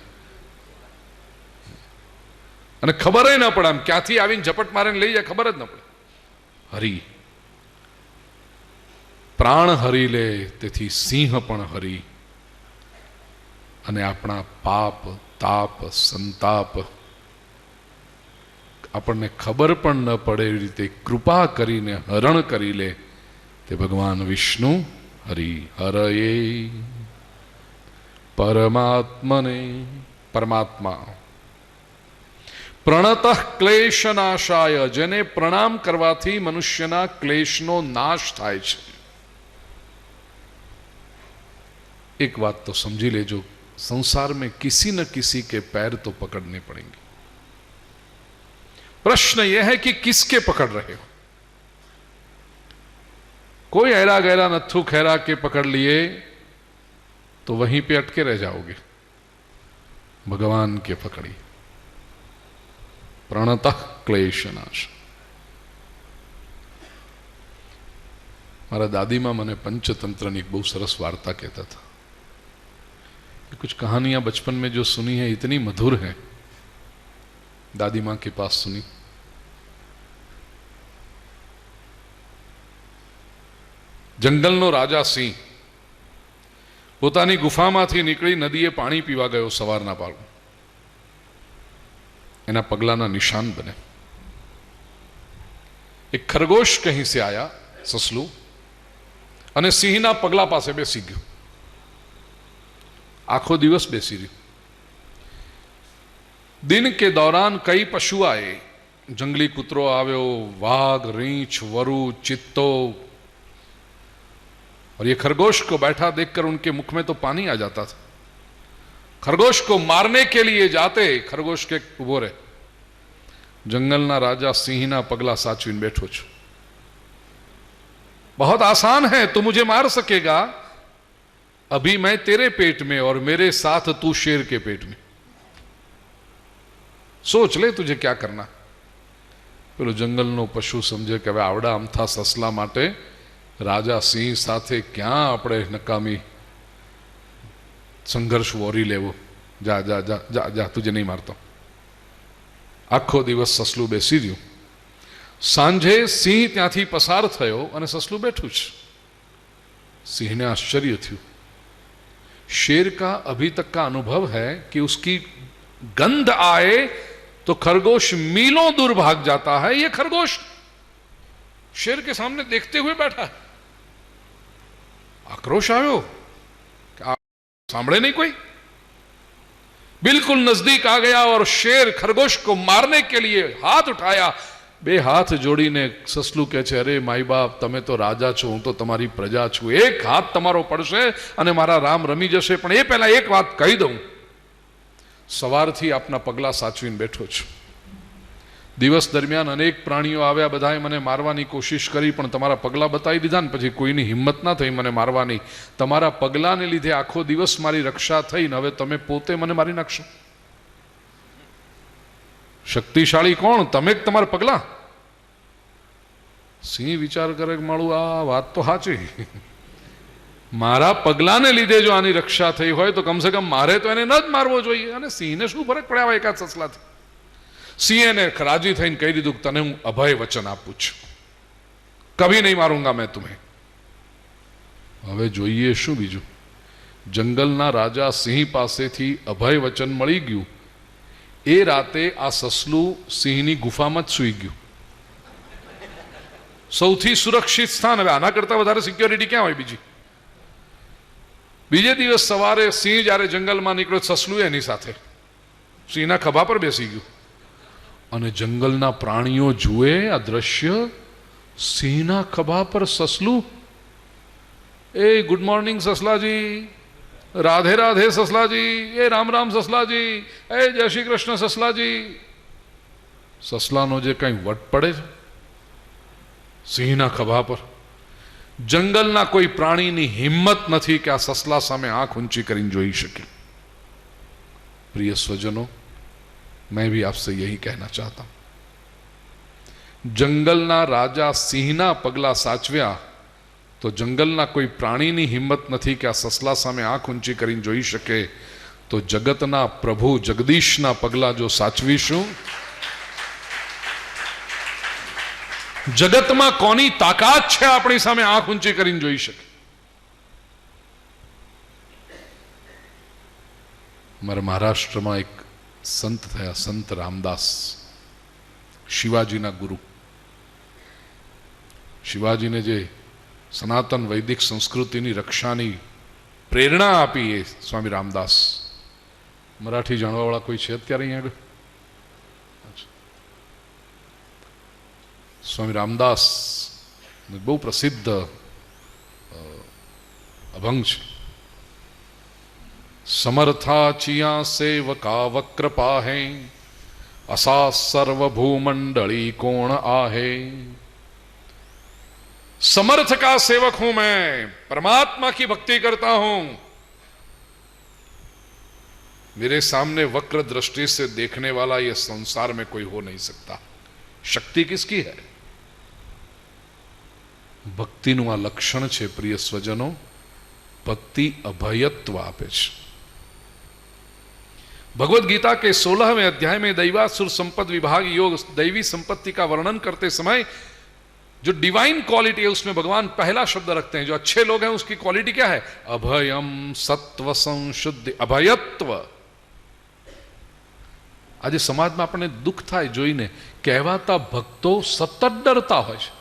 અને ખબર ન પડે, આમ ક્યાંથી આવીને ઝપટ મારીને લઈ જાય ખબર જ ન પડે. હરિ, પ્રાણ હરી લે, તેથી સિંહ પણ હરિ. અને આપણા પાપ, તાપ, સંતાપ આપણને ખબર પણ ન પડે એવી રીતે કૃપા કરીને હરણ કરી લે તે ભગવાન વિષ્ણુ હરિ. હરયે પરમાત્મને, પરમાત્મા. પ્રણતઃ ક્લેશનાશાય, જેને પ્રણામ કરવાથી મનુષ્યના ક્લેશનો નાશ થાય છે. एक बात तो समझी लेजो, संसार में किसी न किसी के पैर तो पकड़ने पड़ेंगे. प्रश्न यह है कि किसके पकड़ रहे हो. कोई ऐरा गैरा नत्थु खैरा के पकड़ लिए तो वहीं पे अटके रह जाओगे. भगवान के पकड़ी. प्रणतः क्लेशनाश. मारा दादी मां मने पंचतंत्र एक बहुत सरस वार्ता कहता था. कुछ कहानियां बचपन में जो सुनी है इतनी मधुर है, दादी मां के पास सुनी. जंगलनो राजा सिंह पोतानी गुफामांथी નીકળી નદીએ પાણી પીવા ગયો સવારના પાળું. એના પગલાના નિશાન બને. એક ખરગોશ કहीं से आया, સસલું, અને સિંહના પગલા પાસે બેસી ગયો. आखो दिवस बेसी रही. दिन के दौरान कई पशु आए. जंगली कुतरो आव्यो, वाघ, रींछ, वरु, चित्तो, और ये खरगोश को बैठा देखकर उनके मुख में तो पानी आ जाता था. खरगोश को मारने के लिए जाते खरगोश के उभो रहे. जंगलना राजा सिंहना पगला साचवीने बैठो छो. बहुत आसान है, तू मुझे मार सकेगा. अभी मैं तेरे पेट में और मेरे साथ तू शेर के पेट में. सोच ले तुझे क्या करना. પેલો જંગલનો પશુ સમજે કે હવે આવડા અમથા સસલા માટે રાજા સિંહ સાથે ક્યાં આપણે નકામી સંઘર્ષ વોરી લેવો. જા જા જા જા જા, તુજે નહીં મારતો. આખો દિવસ સસલું બેસી રહ્યું. સાંજે સિંહ ત્યાંથી પસાર થયો અને સસલું બેઠું છે. સિંહને આશ્ચર્ય થયું. शेर का अभी तक का अनुभव है कि उसकी गंध आए तो खरगोश मीलों दूर भाग जाता है. ये खरगोश शेर के सामने देखते हुए बैठा है. आक्रोश आयो, सांभळे नहीं कोई. बिल्कुल नजदीक आ गया और शेर खरगोश को मारने के लिए हाथ उठाया. બે હાથ જોડીને સસલું કહે છે, અરે માઈ બાપ, તમે તો રાજા છો, હું તો તમારી પ્રજા છું. એક હાથ તમારો પડશે અને મારા રામ રમી જશે. પણ એ પહેલા એક વાત કહી દઉં, સવારથી આપના પગલાં સાચવીને બેઠો છું. દિવસ દરમિયાન અનેક પ્રાણીઓ આવ્યા, બધાએ મને મારવાની કોશિશ કરી, પણ તમારા પગલાં બતાવી દીધા ને પછી કોઈની હિંમત ના થઈ મને મારવાની. તમારા પગલાંને લીધે આખો દિવસ મારી રક્ષા થઈને હવે તમે પોતે મને મારી નાખશો. શક્તિશાળી કોણ? તમે જ તમારા પગલાં. સિંહ વિચાર કરે કે મારું આ વાત તો સાચી, મારા પગલાંને લીધે જો આની રક્ષા થઈ હોય તો કમસે કમ મારે તો એને ન જ મારવો જોઈએ. અને સિંહને શું ફરક પડ્યા એકાદ સસલાથી? સિંહને રાજી થઈને કહી દીધું કે તને હું અભય વચન આપું છું, કભી નહીં મારુંગા મેં તુમ્હે. હવે જોઈએ શું બીજું? જંગલના રાજા સિંહ પાસેથી અભય વચન મળી ગયું. એ રાતે આ સસલું સિંહની ગુફામાં જ સૂઈ ગયું. સૌથી સુરક્ષિત સ્થાન. હવે આના કરતા વધારે સિક્યોરિટી ક્યાં હોય બીજી? બીજે દિવસ સવારે સિંહ જ્યારે જંગલમાં નીકળ્યો, સસલું એની સાથે સિંહના ખભા પર બેસી ગયું. અને જંગલના પ્રાણીઓ જુએ આ દ્રશ્ય, સિંહના ખભા પર સસલું. એ ગુડ મોર્નિંગ સસલાજી, રાધે રાધે સસલાજી, એ રામ રામ સસલાજી, એ જય શ્રી કૃષ્ણ સસલાજી. સસલાનો જે કંઈ વટ પડે છે સિંહના ખભા પર. જંગલના કોઈ પ્રાણીની હિંમત નથી કે આ સસલા સામે આંખ ઊંચી કરીને જોઈ શકે. प्रिय स्वजनों, मैं भी आपसे यही कहना चाहता हूं. जंगलना राजा सिंहना पगला साचव्या तो जंगलना कोई प्राणीनी हिम्मत नहीं कि आ ससला सामे आंख ऊंची करीने जोई शके. तो जगतना प्रभु जगदीशना पगला जो साचवीशुं, जगत में कोनी ताकात छे अपनी सामे आंख ऊंची करीने जोई शके. मारे महाराष्ट्र में एक संत थया, संत रामदास, शिवाजीना गुरु. शिवाजी ने जे सनातन वैदिक संस्कृति रक्षा की प्रेरणा आपी है स्वामी रामदास. मराठी जानवा वाला कोई है अत्यारे अहीं आगळ? स्वामी रामदास बहु प्रसिद्ध अभंग छे. समर्था चिया सेवका वक्र पाहे, असा सर्वभूमंडली कोण आहे. समर्थ का सेवक हूं मैं, परमात्मा की भक्ति करता हूं. मेरे सामने वक्र दृष्टि से देखने वाला यह संसार में कोई हो नहीं सकता. शक्ति किसकी है? भक्ति नु आ लक्षण छे. प्रिय स्वजनों, भक्ति अभयत्व आपे छे. भगवत गीता के 16वें अध्याय में दैवासुर संपद विभाग योग दैवी संपत्ति का वर्णन करते समय जो डिवाइन क्वालिटी है उसमें भगवान पहला शब्द रखते हैं. जो अच्छे लोग हैं उसकी क्वालिटी क्या है? अभयम सत्व संशुद्धि, अभयत्व. आज समाज में अपने दुख थाय जोईने कहवाता भक्तो सतत डरता होय छे.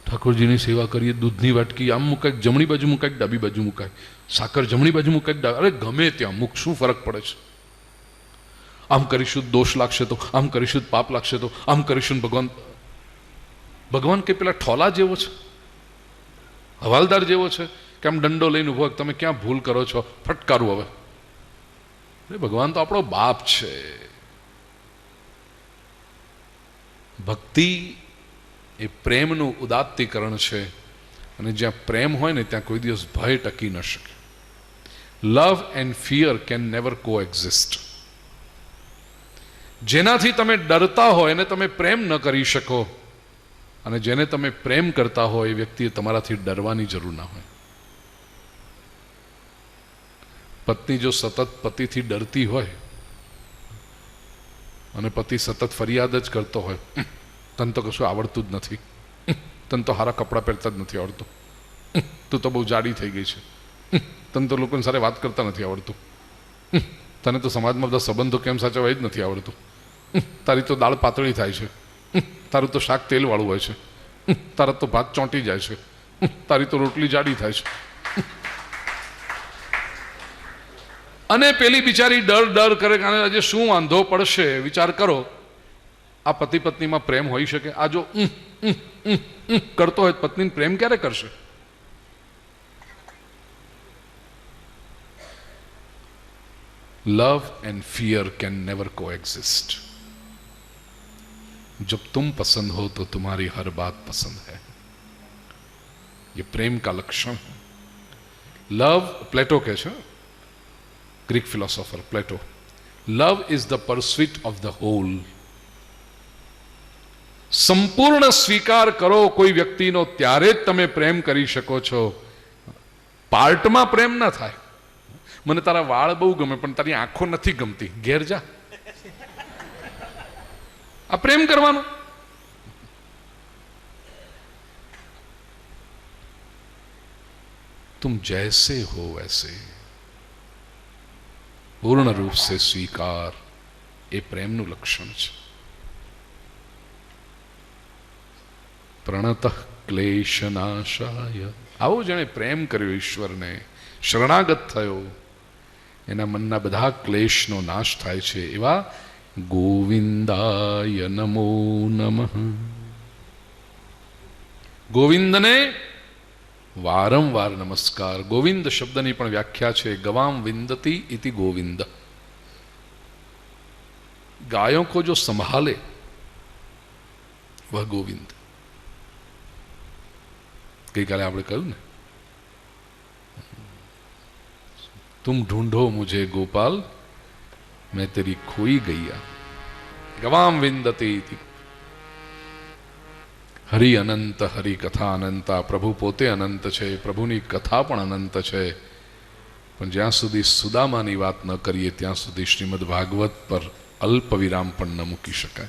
ठाकुरजी की सेवा करिए, दूधनी वाटकी आम मुकाय, जमणी बाजू मुकाय, डाबी बाजू मुकाय, साकर जमणी बाजू मुकाय, अरे गमे त्या मुक, शुं फरक पड़े छे? आम करीशुं दोष लागशे तो, आम करीशुं पाप लागशे तो, आम करीशुं भगवान. भगवान के पेला ठोला जेवो छे, हवालदार जेवो छे कि आम दंडो लईने उभो, तमे क्यां भूल करो छो, फटकारू हवे. अरे भगवान तो आपणो बाप छे. भक्ति ए प्रेमनु उदात्तीकरण छे. અને જ્યાં પ્રેમ હોય ને ત્યાં કોઈ દિવસ ભય ટકી ન શકે. Love and fear can never coexist. જેનાથી તમે ડરતા હોય એને તમે પ્રેમ ન કરી શકો, અને જેને તમે પ્રેમ કરતા હોય એ વ્યક્તિએ તમારાથી ડરવાની જરૂર ના હોય. પત્ની જો સતત પતિથી ડરતી હોય અને પતિ સતત ફરિયાદ જ કરતો હોય, તને તો કશું આવડતું જ નથી, તને તો સારા કપડાં પહેરતા જ નથી આવડતું, તું તો બહુ જાડી થઈ ગઈ છે, તને તો લોકોની સાથે વાત કરતા નથી આવડતું, તને તો સમાજમાં બધા સંબંધો કેમ સાચવવા જ નથી આવડતું, તારી તો દાળ પાતળી થાય છે, તારું તો શાક તેલવાળું હોય છે, તારા તો ભાત ચોંટી જાય છે, તારી તો રોટલી જાડી થાય છે. અને પેલી બિચારી ડર ડર કરે કે આજે શું વાંધો પડશે. વિચાર કરો, આ પતિ પત્નીમાં પ્રેમ હોઈ શકે? આ જો કરતો હોય પત્નીને પ્રેમ ક્યારે કરશે? Love and fear can never coexist. जब तुम पसंद हो तो तुम्हारी हर बात पसंद है। ये प्रेम का लक्षण है। लव, प्लेटो कहे छे, Greek philosopher Plato, love is the pursuit of the whole. संपूर्ण स्वीकार करो कोई व्यक्तिनो त्यारे ज तमे प्रेम करी शको छो। पार्टमां प्रेम न थाय। मने तारा वाळ बहु गमे पण तारी आंखो नथी गमती, घेर जा। आ प्रेम करवानो। तुम जैसे हो वैसे पूर्ण रूप से स्वीकार, ए प्रेमનું લક્ષણ છે। प्रणतः क्लेशनाशाय, આવો જેણે પ્રેમ કર્યો ઈશ્વરને, શરણાગત થયો, એના મનના બધા ક્લેશનો નાશ થાય છે। એવા ગોવિંદાય નમો નમઃ। ગોવિંદને વારંવાર નમસ્કાર। ગોવિંદ શબ્દની પણ વ્યાખ્યા છે, ગવામ વિંદતી ઇતિ ગોવિંદ। गायों को जो संभाले वह गोविंद। गई काले आपने कहूं ने, तुम ढूंढो मुझे गोपाल, मैं तेरी खोई गैया। गवाम विंदते इति। हरि अनंत, हरि कथा अनंता। प्रभु पोते अनंत छे, प्रभुनी कथा पण अनंत छे। पण ज्यां सुधी सुदामानी वात न करीए त्यां सुधी श्रीमद भागवत पर अल्प विराम पण न मूकी शकाय।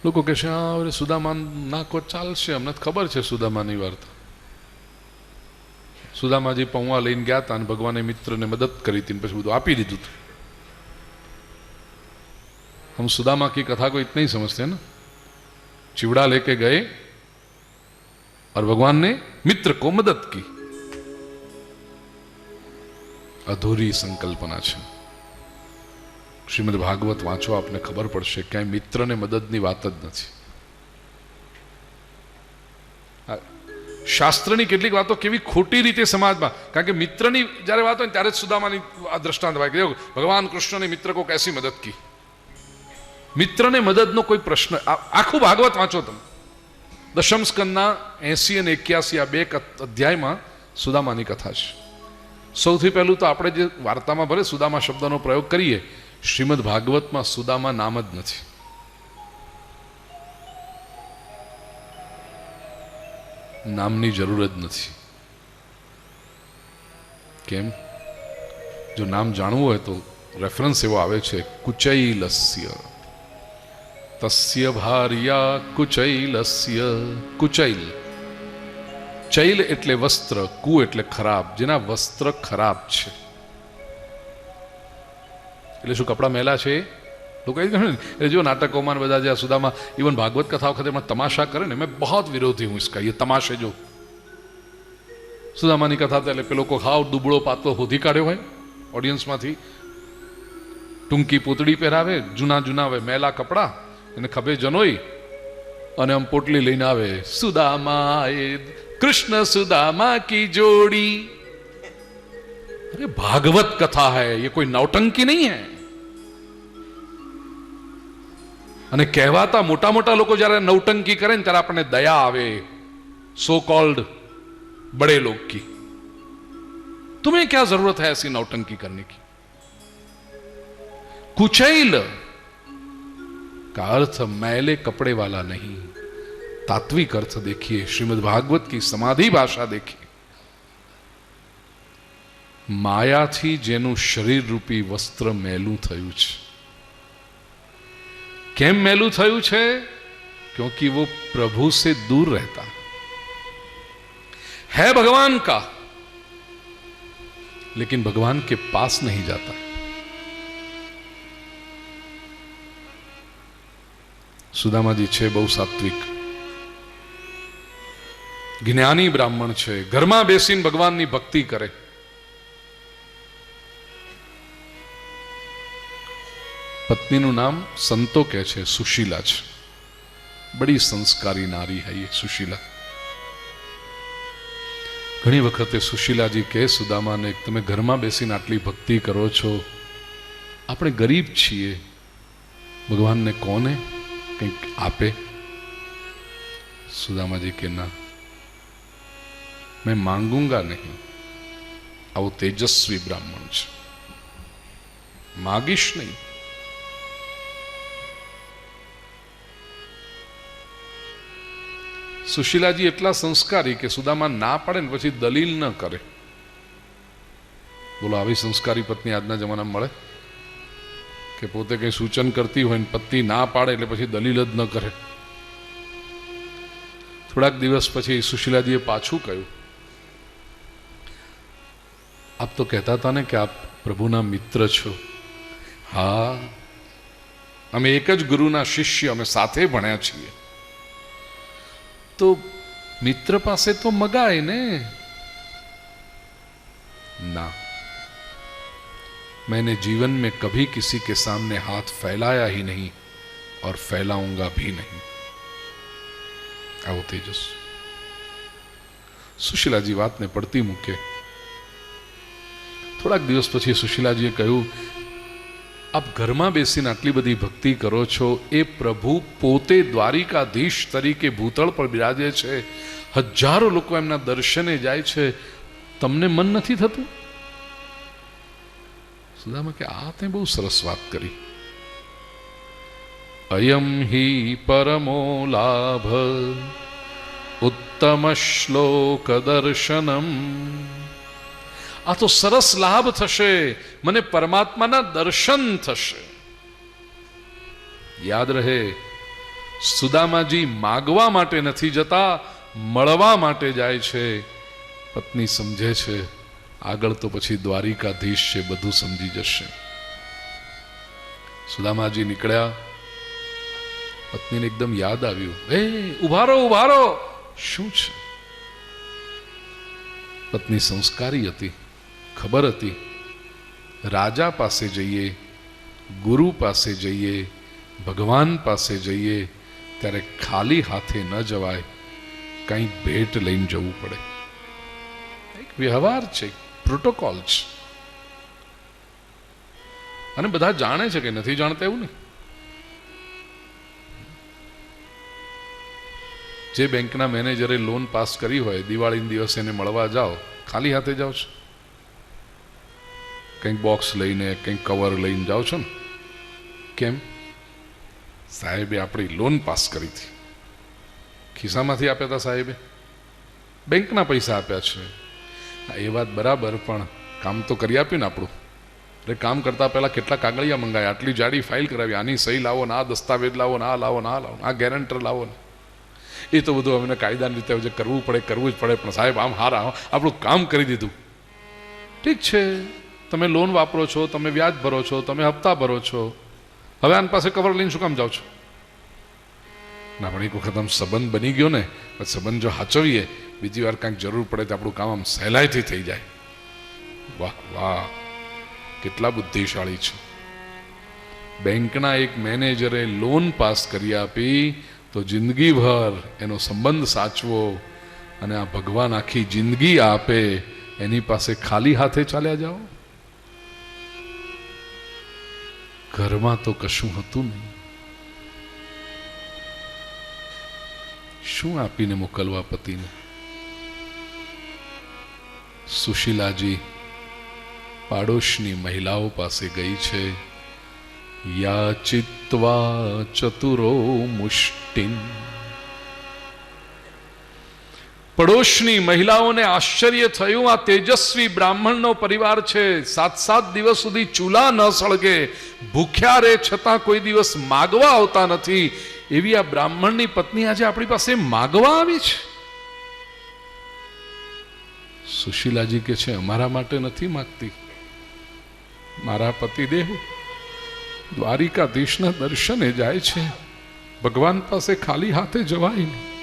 लोको कहे अरे सुदामा नाको चालशे, अमने खबर छे सुदामानी वार्ता। सुदामाजी पौवा लईने गया था अने भगवाने मित्रने मदद करी थी, पछी बधुं आपी दीधुं। हम सुदामा की कथा को इतना ही समझते हैं ना। चिवड़ा लेके गए और भगवान ने मित्र को मदद की। अधूरी संकल्पना है। श्रीमद भागवत वाँचो, आपने खबर पड़शे क्या मित्र ने मदद की बात ज नथी। शास्त्रनी કેટલીક વાતો કેવી ખોટી રીતે સમાજમાં, કારણ કે મિત્રની જ્યારે વાત હોય ત્યારે જ સુદામાની આ દ્રષ્ટાંત હોય કે ભગવાન કૃષ્ણને મિત્ર કો कैसी મદદ की। મિત્રને મદદનો કોઈ પ્રશ્ન, આખું ભાગવત વાંચો તમે, દશમ સ્કંદના 80 અને 81 આ બે અધ્યાયમાં સુદામાની કથા છે। સૌથી પહેલું તો આપણે જે વાર્તામાં ભલે સુદામા શબ્દનો પ્રયોગ કરીએ, શ્રીમદ ભાગવતમાં સુદામા નામ જ નથી। નામની જરૂર જ નથી। કેમ? જો નામ જાણવું હોય તો રેફરન્સ એવો આવે છે, કુચૈલસ્ય तस्य भार्या कुचैलस्य। कुचैल, चैल एटले वस्त्र, कु एटले खराब, जेना वस्त्र खराब छे। એટલે શું કપડા મેલા છે લોકો એ जो नाटकों में બધા જે સુદામા इवन भागवत कथा वखते में तमाशा करे ने, मैं बहुत विरोधी हूँ इसका। ये तमाशे जो સુદામાની कथा तो पे लोग हाव दुबड़ो पातलो होधी काढ़्यो होय ऑडियंस मांथी, टूंकी पूतड़ी पहेरावे, जूना जूना मेला कपड़ा અને ખભે જનોઈ અને આમ પોટલી લઈને આવે, સુદામા कृष्ण सुदामा की जोड़ी। अरे भागवत कथा है, ये कोई नौटंकी नहीं है। અને કહેવાતા મોટા મોટા લોકો જ્યારે નૌટંકી કરે ને ત્યારે આપણને દયા આવે, सो कॉल्ड बड़े लोग की। तुम्हें क्या जरूरत है ऐसी नौटंकी करने की। कुचैल का अर्थ मैले कपड़े वाला नहीं, तात्विक अर्थ देखिए, श्रीमद् भागवत की समाधि भाषा देखिए। माया थी जेनु शरीर रूपी वस्त्र मेलू थयु छे। केम मेलू थयु छे? क्योंकि वो प्रभु से दूर रहता है भगवान का, लेकिन भगवान के पास नहीं जाता। सुदामाजी छे बहु सात्विक, ज्ञानी ब्राह्मण छे, घर में बेसीने भगवाननी भक्ति करे। पत्नीनु नाम संतो कहे छे सुशीला छे। बड़ी संस्कारी नारी है ये सुशीला। ઘણી વખતે સુશીલાજી કહે સુદામાને, તમે ઘરમાં બેસીને આટલી ભક્તિ કરો છો, આપણે ગરીબ છીએ, ભગવાનને કોને કંઈક આપે? સુદામાજી કે ના, मैं मांगूंगा नहीं. આવો તેજસ્વી બ્રાહ્મણ છે, માગીશ નહીં. સુશીલાજી એટલા સંસ્કારી કે સુદામા ના પાડે ને પછી દલીલ ન કરે. બોલો, આવી સંસ્કારી પત્ની આજના જમાનામાં મળે? કે પોતે કઈ સૂચન કરતી હોય ને પત્ની ના પાડે એટલે પછી દલીલ જ ન કરે. થોડાક દિવસ પછી સુશીલાજીએ પાછું કહ્યું, આપ તો કહેતા હતા ને કે આપ પ્રભુના મિત્ર છો. હા, અમે એક જ ગુરુના શિષ્ય, અમે સાથે ભણ્યા છીએ. तो मित्र पासे तो मगाए ने ना. मैंने जीवन में कभी किसी के सामने हाथ फैलाया ही नहीं और फैलाऊंगा भी नहीं. आओ तेजस. सुशीलाजी बात ने पड़ती मूके. થોડાક દિવસ પછી સુશીલાજીએ કહ્યું, આપ ઘરમાં બેસીને આટલી બધી ભક્તિ કરો છો, એ પ્રભુ પોતે દ્વારિકાધીશ તરીકે ભૂતળ પર બિરાજે છે, હજારો લોકો એમના દર્શને જાય છે, તમને મન નથી થતું? સુદામા કે આ તે બહુ સરસ વાત કરી. અયમ હિ પરમો લાભ ઉત્તમ શ્લોક દર્શનમ. આ તો સરસ લાભ થશે, મને પરમાત્માના દર્શન થશે. યાદ રહે, સુદામાજી માગવા માટે નથી જતા, મળવા માટે જાય છે. પત્ની સમજે છે આગળ તો પછી દ્વારિકાધીશ છે, બધું સમજી જશે. સુદામાજી નીકળ્યા, પત્નીને એકદમ યાદ આવ્યું, એ ઉભારો ઉભારો, શું છે? પત્ની સંસ્કારી હતી, ખબર હતી રાજા પાસે જઈએ, ગુરુ પાસે જઈએ, ભગવાન પાસે જઈએ ત્યારે ખાલી હાથે ન જવાય, કંઈક ભેટ લઈને જવું પડે. એક વ્યવહાર છે, પ્રોટોકોલ છે. અને બધા જાણે છે કે નથી જાણતા એવું ને. જે બેંકના મેનેજરે લોન પાસ કરી હોય, દિવાળીના દિવસે એને મળવા જાઓ, ખાલી હાથે જાઓ છો? કંઈક બોક્સ લઈને, કંઈક કવર લઈને જાઓ છો ને? કેમ? સાહેબે આપણી લોન પાસ કરી હતી, ખિસ્સામાંથી આપ્યા હતા સાહેબે, બેંકના પૈસા આપ્યા છે. એ વાત બરાબર, પણ કામ તો કરી આપ્યું ને આપણું. એટલે કામ કરતા પહેલા કેટલા કાગળિયા મંગાયા, આટલી જાડી ફાઇલ કરાવી, આની સહી લાવો ને, આ દસ્તાવેજ લાવો ને, આ લાવો ને, આ લાવો, આ ગેરંટર લાવો ને. એ તો બધું અમને કાયદાની રીતે જે કરવું પડે કરવું જ પડે. પણ સાહેબ આમ હારા આપણું કામ કરી દીધું. ઠીક છે, તમે લોન વાપરો છો, તમે વ્યાજ ભરો છો, તમે હપ્તા ભરો છો, હવે આની પાસે કવર લઈને શું કામ જાઓ છો? ના, પણ એક વખત આમ સંબંધ બની ગયો ને, પછી સંબંધ જો હાચવીએ, બીજી વાર કાંઈક જરૂર પડે તો આપણું કામ આમ સહેલાઈથી થઈ જાય. વાહ વાહ, કેટલા બુદ્ધિશાળી છે. બેંકના એક મેનેજરે લોન પાસ કરી આપી તો જિંદગીભર એનો સંબંધ સાચવો, અને આ ભગવાન આખી જિંદગી આપે, એની પાસે ખાલી હાથે ચાલ્યા જાઓ? ઘરમાં તો કશું હતું નહીં, શું આપીને મોકલવા પતિને? સુશીલાજી પાડોશની મહિલાઓ પાસે ગઈ છે. યાચિત્વા ચતુરો મુષ્ટિન. પડોશની મહિલાઓને આશ્ચર્ય થયું, આ તેજસ્વી બ્રાહ્મણનો પરિવાર છે, 7 દિવસ સુધી ચૂલા ન સળગે, ભૂખ્યા રહે છતાં કોઈ દિવસ માગવા આવતા નથી. એવી આ બ્રાહ્મણની પત્ની આજે આપણી પાસે માગવા આવી છે. સુશીલાજી કે છે, અમારા માટે નથી માગતી, મારા પતિદેવ દ્વારિકાધીશના દર્શને જાય છે, ભગવાન પાસે ખાલી હાથે જવાય નહીં.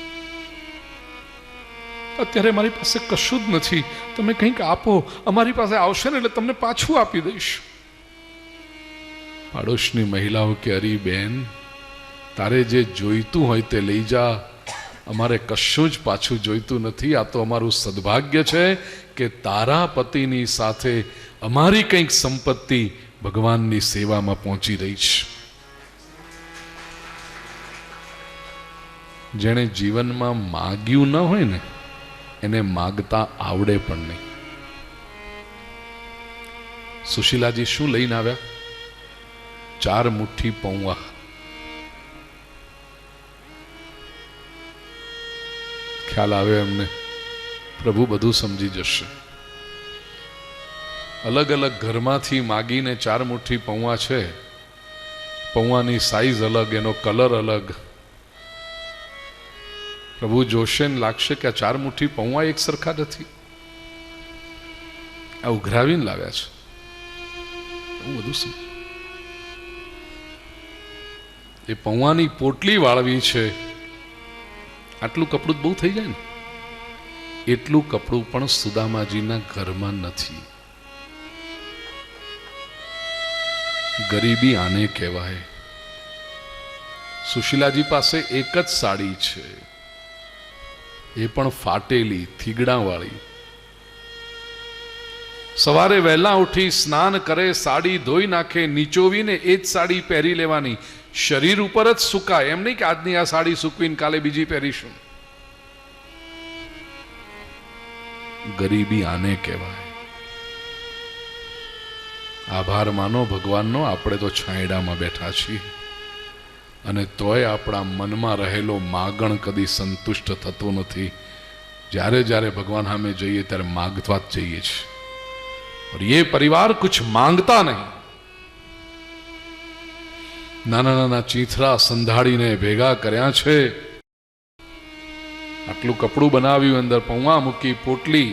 અત્યારે મારી પાસે કશું જ નથી, તમે કંઈક આપો, અમારી પાસે આવશે ને એટલે તમને પાછું આપી દઈશ. પાડોશની મહિલાઓ કે, અરે બેન, તારે જે જોઈતું હોય તે લઈ જા, અમારે કશું જ પાછું જોઈતું નથી. આ તો અમારું સદભાગ્ય છે કે તારા પતિની સાથે અમારી કંઈક સંપત્તિ ભગવાનની સેવામાં પહોંચી રહી છે. જેણે જીવનમાં માગ્યું ન હોય ને એને માગતા આવડે પણ નહીં. સુશીલાજી શું લઈને આવ્યા? 4 મુઠ્ઠી પૌવા. ખ્યાલ આવે એમને? પ્રભુ બધું સમજી જશે. અલગ અલગ ઘરમાંથી માગીને 4 મુઠ્ઠી પૌવા છે. પૌવાની સાઈઝ અલગ, એનો કલર અલગ. પ્રભુ જોશે ને લાગશે કે આ 4 મુઠ્ઠી પૌવા એક સરખા નથી, આ ઉઘરાવીને લાવ્યા છે. હું બધું એ પૌવાની પોટલી વાળવી છે. આટલું કપડું બહુ થઈ જાય ને, એટલું કપડું પણ સુદામાજીના ઘરમાં નથી. ગરીબી આને કહેવાય. સુશીલાજી પાસે એક જ સાડી છે, એ પણ ફાટેલી, થીગડાવાળી. સવારે વહેલા ઉઠી સ્નાન કરે, સાડી ધોઈ નાખે, નીચોવીને એ જ સાડી પહેરી લેવાની. શરીર ઉપર જ સુકાય, એમ નહીં કે આજની આ સાડી સૂકવીને કાલે બીજી પહેરીશું. ગરીબી આને કહેવાય. આભાર માનો ભગવાનનો, આપણે તો છાંયડામાં બેઠા છીએ અને તોય આપણા મનમાં રહેલો માગણ કદી સંતુષ્ટ થતો નથી. જ્યારે જ્યારે ભગવાન સામે જઈએ ત્યારે માગવા જ જઈએ છીએ. और ये परिवार कुछ मांगता नहीं. નાના નાના ચીથરા સંધાડીને ભેગા કર્યા છે. આટલું કપડું બનાવ્યું, અંદર પૌવા મૂકી, પોટલી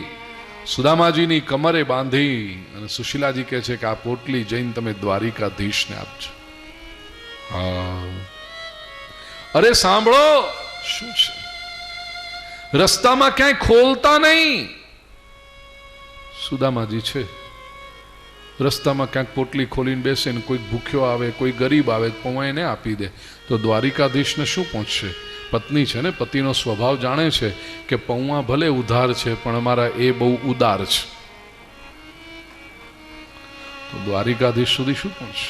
સુદામાજીની કમરે બાંધી, અને સુશીલાજી કહે છે કે આ પોટલી જઈને તમે દ્વારિકાધીશને આપજો. હા, અરે સાંભળો, શું છે? રસ્તામાં ક્યાંય ખોલતા નહીં. સુદામાજી છે, રસ્તામાં ક્યાંક પોટલી ખોલીને બેસે ને કોઈ ભૂખ્યો આવે, કોઈ ગરીબ આવે, પૌવા એને આપી દે તો દ્વારિકાધીશને શું પહોંચશે? પત્ની છે ને, પતિનો સ્વભાવ જાણે છે કે પૌવા ભલે ઉધાર છે પણ અમારા એ બહુ ઉદાર છે. તો દ્વારિકાધીશ સુધી શું પહોંચશે?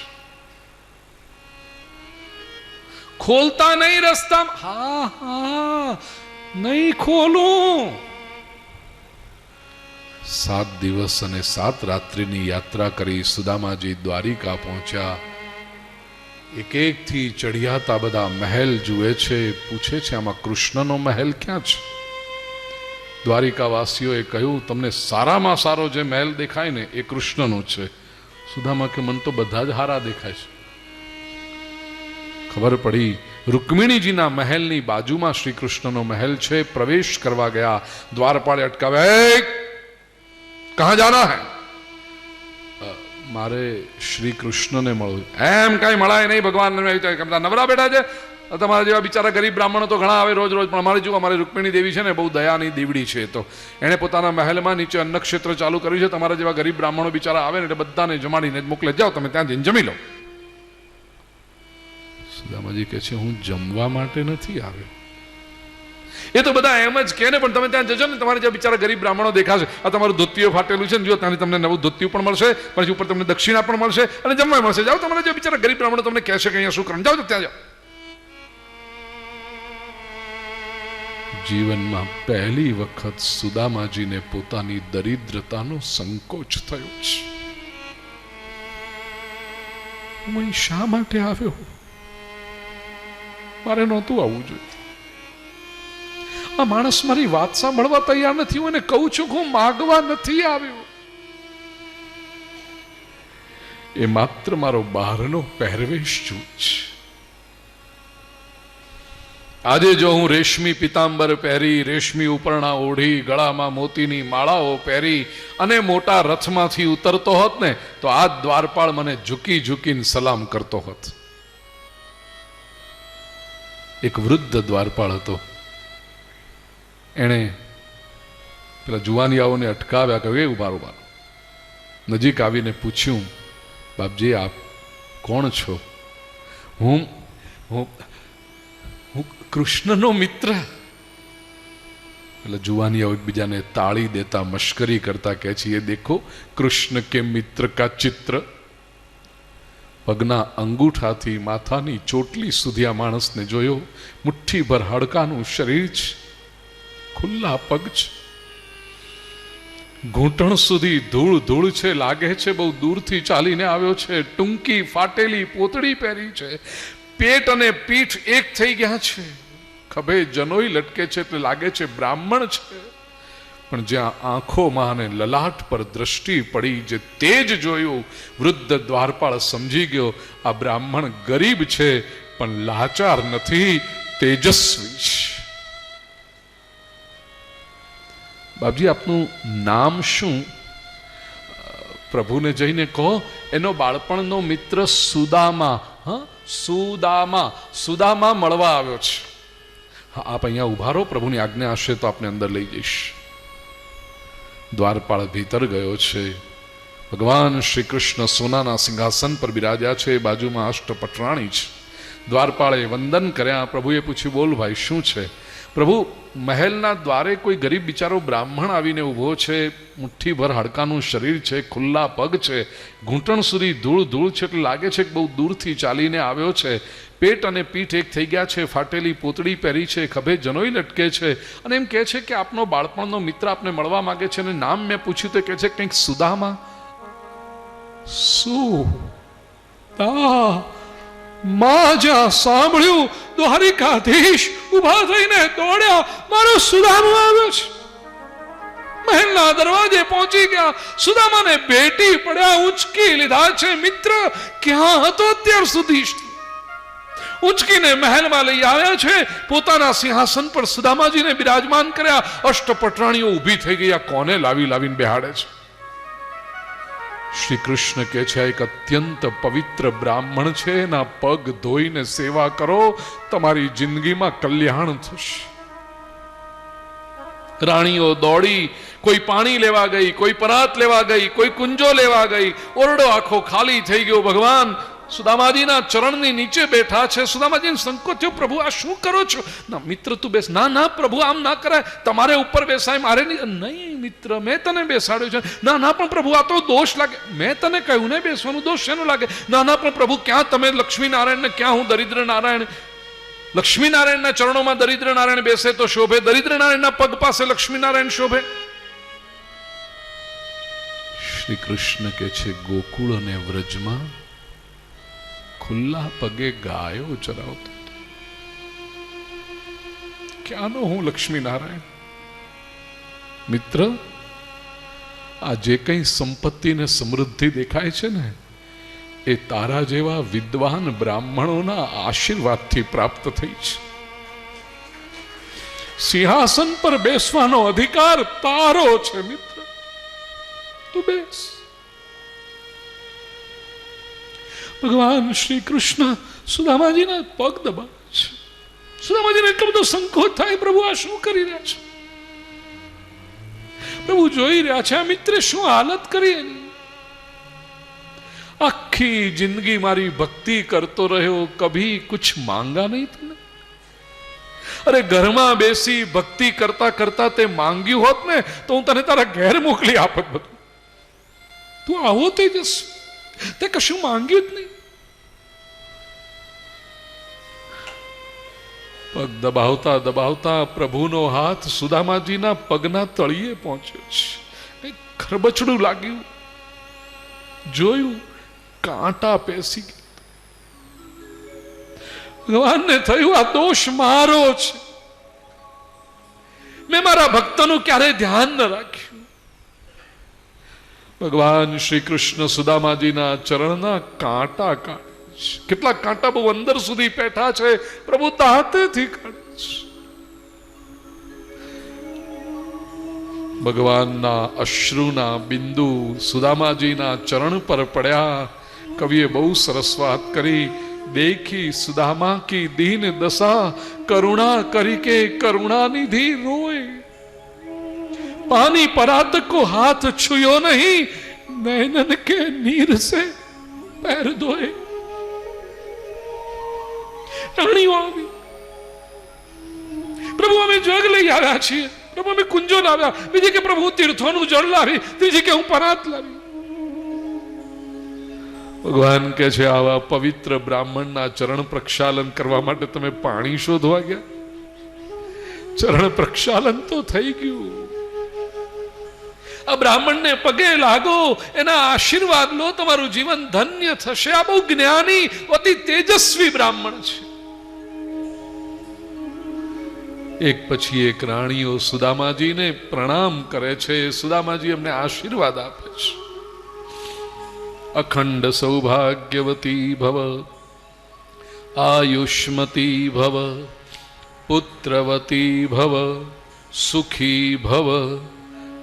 ખોલતા નહીં રસ્તામાં. હા હા, નહીં ખોલું. 7 દિવસ અને 7 રાત્રિની યાત્રા કરી સુદામાજી દ્વારિકા પહોંચ્યા. એક એક થી ચઢિયાતા બધા મહેલ જુએ છે, પૂછે છે આમાં કૃષ્ણનો મહેલ ક્યાં છે? દ્વારિકાવાસીઓએ કહ્યું તમને સારામાં સારો જે મહેલ દેખાય ને એ કૃષ્ણનો છે. સુદામા કે મન તો બધા જ હારા દેખાય છે. ખબર પડી રૂકમિણીજીના મહેલની બાજુમાં શ્રી કૃષ્ણનો મહેલ છે. પ્રવેશ કરવા ગયા, દ્વારપાળે અટકાવ્યા. કહા જાના હૈ? મારે શ્રી કૃષ્ણને મળવું. એમ કઈ મળાય નહીં, ભગવાન નવરા બેઠા છે. તમારા જેવા બિચારા ગરીબ બ્રાહ્મણો તો ઘણા આવે રોજ રોજ, પણ અમારે જો અમારી રૂકમિણી દેવી છે ને બહુ દયાની દીવડી છે, તો એણે પોતાના મહેલમાં નીચે અન્નક્ષેત્ર ચાલુ કર્યું છે. તમારા જેવા ગરીબ બ્રાહ્મણો બિચારા આવે ને એટલે બધાને જમાડીને મોકલે, જાઓ તમે ત્યાં જઈને જમી લો. સુદામાજી કહે છે હું જમવા માટે નથી આવ્યો. એ તો બધા એમ જ કહે ને, પણ તમે ત્યાં જજો ને, તમારે જે બિચારા ગરીબ બ્રાહ્મણો દેખાશે. આ તમારું ધોતિયું ફાટેલું છે ને, જો ત્યાંથી તમને નવું ધોતિયું પણ મળશે, પછી ઉપર તમને દક્ષિણા પણ મળશે અને જમવા મળશે. જાઓ, તમારા જે બિચારા ગરીબ બ્રાહ્મણો તમને કહેશે કે અહીંયા શું કરવાનું, જાઓ ત્યાં જાઓ. જીવનમાં પહેલી વખત સુદામાજીને પોતાની દરિદ્રતાનો સંકોચ થયો છે. હું શા માટે આવ્યો? મારે નહોતું આવવું જોઈએ. આ માણસ મારી વાત સાંભળવા તૈયાર નથી. હું એને કહું છું કે હું માગવા નથી આવ્યો. એ માત્ર મારો બહારનો પહેરવેશ જૂથ છે. આજે જો હું રેશમી પિતાંબર પહેરી, રેશમી ઉપરણા ઓઢી, ગળામાં મોતીની માળાઓ પહેરી અને મોટા રથમાંથી ઉતરતો હોત ને, તો આ દ્વારપાળ મને ઝૂકી ઝૂકીને સલામ કરતો હોત. એક વૃદ્ધ દ્વારપાળ હતો. એણે પેલા જુવાનિયાઓને અટકાવ્યા, કહ્યું ઉભારો ઉભારો. નજીક આવીને પૂછ્યું, બાપજી આપ કોણ છો? હું કૃષ્ણનો મિત્ર. એટલે જુવાનીઓ એકબીજાને તાળી દેતા મશ્કરી કરતા કહે છે, એ દેખો કૃષ્ણ કે મિત્ર કા ચિત્ર. પગના અંગૂઠાથી માથાની ચોટલી સુધી આ માણસને જોયો. મુઠ્ઠીભર હાડકાનું શરીર છે, ખુલ્લા પગ છે, ઘૂંટણ સુધી ધૂળ ધૂળ છે, લાગે છે બહુ દૂરથી ચાલીને આવ્યો છે. ટૂંકી ફાટેલી પોતળી પહેરી છે, પેટ અને પીઠ એક થઈ ગયા છે, ખભે જનોઈ લટકે છે એટલે લાગે છે બ્રાહ્મણ છે. પણ જ્યાં આંખોમાં અને લલાટ પર દ્રષ્ટિ પડી, જે તેજ જોયું, વૃદ્ધ દ્વારપાળ સમજી ગયો આ બ્રાહ્મણ ગરીબ છે પણ લાચાર નથી, તેજસ્વી છે. બાપજી, આપનું નામ શું? પ્રભુને જઈને કહો. એનો બાળપણનો મિત્ર સુદામા. હા, સુદામા. સુદામા મળવા આવ્યો છે. હા, આપ અહીંયા ઉભા રહો, પ્રભુની આજ્ઞા હશે તો આપને અંદર લઈ જઈશ. દ્વારપાળ ભીતર ગયો છે. ભગવાન શ્રી કૃષ્ણ સોનાના સિંહાસન પર બિરાજ્યા છે, બાજુમાં અષ્ટપટરાણી છે. દ્વારપાળે વંદન કર્યા. પ્રભુએ પૂછ્યું, બોલ ભાઈ શું છે? પ્રભુ, મહેલના દ્વારે કોઈ ગરીબ બિચારો બ્રાહ્મણ આવીને ઊભો છે, મુઠ્ઠીભર હાડકાનું શરીર છે, ખુલ્લા પગ છે, ઘૂંટણ સુધી ધૂળ ધૂળ છે એટલે લાગે છે કે બહુ દૂરથી ચાલીને આવ્યો છે. પેટ અને પીઠ એક થઈ ગયા છે, ફાટેલી પોતળી પહેરી છે, ખભે જનોઈ લટકે છે, અને એમ કહે છે કે આપનો બાળપણનો મિત્ર આપને મળવા માંગે છે. અને નામ મેં પૂછ્યું તો કહે છે કંઈક સુદામા. માં જ્યાં સાંભળ્યું, દ્વારિકાધીશ ઉભા થઈને દોડ્યા, મારો સુદામા આવ્યો છે. મહેલના દરવાજે પહોંચી ગયા, સુદામાને ભેટી પડ્યા, ઉંચકી લીધા છે. મિત્ર ક્યાં હતો અત્યાર સુધી? ઉંચકીને મહેલમાં લઈ આવ્યા છે. પોતાના સિંહાસન પર સુદામાજીને બિરાજમાન કર્યા. અષ્ટપટરાણીઓ ઊભી થઈ ગયા, કોને લાવી લાવીને બેહાડે છે? શ્રી કૃષ્ણ કહે છે, એક અત્યંત પવિત્ર બ્રાહ્મણ છે, એના પગ ધોઈને સેવા કરો, તમારી જિંદગીમાં કલ્યાણ થશે. રાણીઓ દોડી, કોઈ પાણી લેવા ગઈ, કોઈ પરાત લેવા ગઈ, કોઈ કુંજો લેવા ગઈ. ઓરડો આખો ખાલી થઈ ગયો. ભગવાન સુદામાજીના ચરણની નીચે બેઠા છે. સુદામાજીને સંકોચ થયો, પ્રભુ આ શું કરો છો? ના મિત્ર તું બેસ. ના ના પ્રભુ, આમ ના કરાય, તમારે ઉપર બેસાય, મારે નહીં. મિત્ર મેં તને બેસાડ્યો છે. ના ના પણ પ્રભુ આ તો દોષ લાગે. મેં તને કહ્યું ને બેસવાનું, દોષ શેનો લાગે? ના ના પણ પ્રભુ, ક્યાં તમે લક્ષ્મીનારાયણ ને ક્યાં હું દરિદ્ર નારાયણ? લક્ષ્મીનારાયણના ચરણોમાં દરિદ્ર નારાયણ બેસે તો શોભે, દરિદ્ર નારાયણના પગ પાસે લક્ષ્મીનારાયણ શોભે. શ્રી કૃષ્ણ કે છે, ગોકુળ અને વ્રજમાં ખુલ્લા પગે ગાયો ચરાવતો, ક્યાંનો હું લક્ષ્મીનારાયણ? મિત્ર, આ જે કંઈ સંપત્તિ ને સમૃદ્ધિ દેખાય છે ને, એ તારા જેવા વિદ્વાન બ્રાહ્મણોના આશીર્વાદથી પ્રાપ્ત થઈ છે. સિંહાસન પર બેસવાનો અધિકાર તારો છે. મિત્ર તું બેસ. ભગવાન શ્રી કૃષ્ણ સુદામાજીના પગ દબાવે છે. સુદામાજીને એટલો બધો સંકોચ થાય, પ્રભુ આ શું કરી રહ્યા છે? પ્રભુ જોઈ રહ્યા છે આ મિત્રે શું હાલત કરી એની. આખી જિંદગી મારી ભક્તિ કરતો રહ્યો, કભી કુછ માંગા નહીં તને. અરે ઘરમાં બેસી ભક્તિ કરતા કરતા તે માંગ્યું હોત ને તો હું તને તારા ઘેર મોકલી આપત. બધું તું આવો તેજસ, તે કશું માંગ્યું જ નહીં. પગ દબાવતા દબાવતા પ્રભુનો હાથ સુદામાજીના પગના તળિયે પહોંચ્યો છે. કઈ ખરબચડું લાગ્યું, જોયું, કાંટા પેસી ગયા. ભગવાનને થયું આ દોષ મારો છે, મેં મારા ભક્તનું ક્યારેય ધ્યાન ન રાખ્યું. ભગવાન શ્રી કૃષ્ણ સુદામાજીના ચરણના કાંટા કાઢે છે. કેટલાક કાંટા બહુ અંદર સુધી પેઠા છે, પ્રભુ દાંતેથી કાઢે છે. ભગવાનના અશ્રુના બિંદુ સુદામાજીના ચરણ પર પડ્યા. કવિએ બહુ સરસ વાત કરી. देखी सुदामा की दीन दशा, करुणा करके करुणानिधि रोए. पानी परात को हाथ छुयो नहीं, नैनन के नीर से पैर धोए. રાણીઓ આવી, પ્રભુ અમે જગ લઈ આવ્યા છીએ, પ્રભુ અમે કુંજો લાવ્યા, બીજી કે પ્રભુ તીર્થોનું જળ લાવી, ત્રીજી કે હું પરાત લાવી. ભગવાન કે છે આવા પવિત્ર બ્રાહ્મણના ચરણ પ્રક્ષાલન કરવા માટે તમે પાણી શોધવા ગયા? ચરણ પ્રક્ષાલન તો થઈ ગયું. આ બ્રાહ્મણને પગે લાગો, એના આશીર્વાદ લો, તમારું જીવન ધન્ય થશે. આ બહુ જ્ઞાની, અતિ તેજસ્વી બ્રાહ્મણ છે. એક પછી એક રાણીઓ સુદામાજીને પ્રણામ કરે છે. સુદામાજી એમને આશીર્વાદ આપે છે. અખંડ સૌભાગ્યવતી ભવ, આયુષ્મતી ભવ, પુત્રવતી ભવ, સુખી ભવ.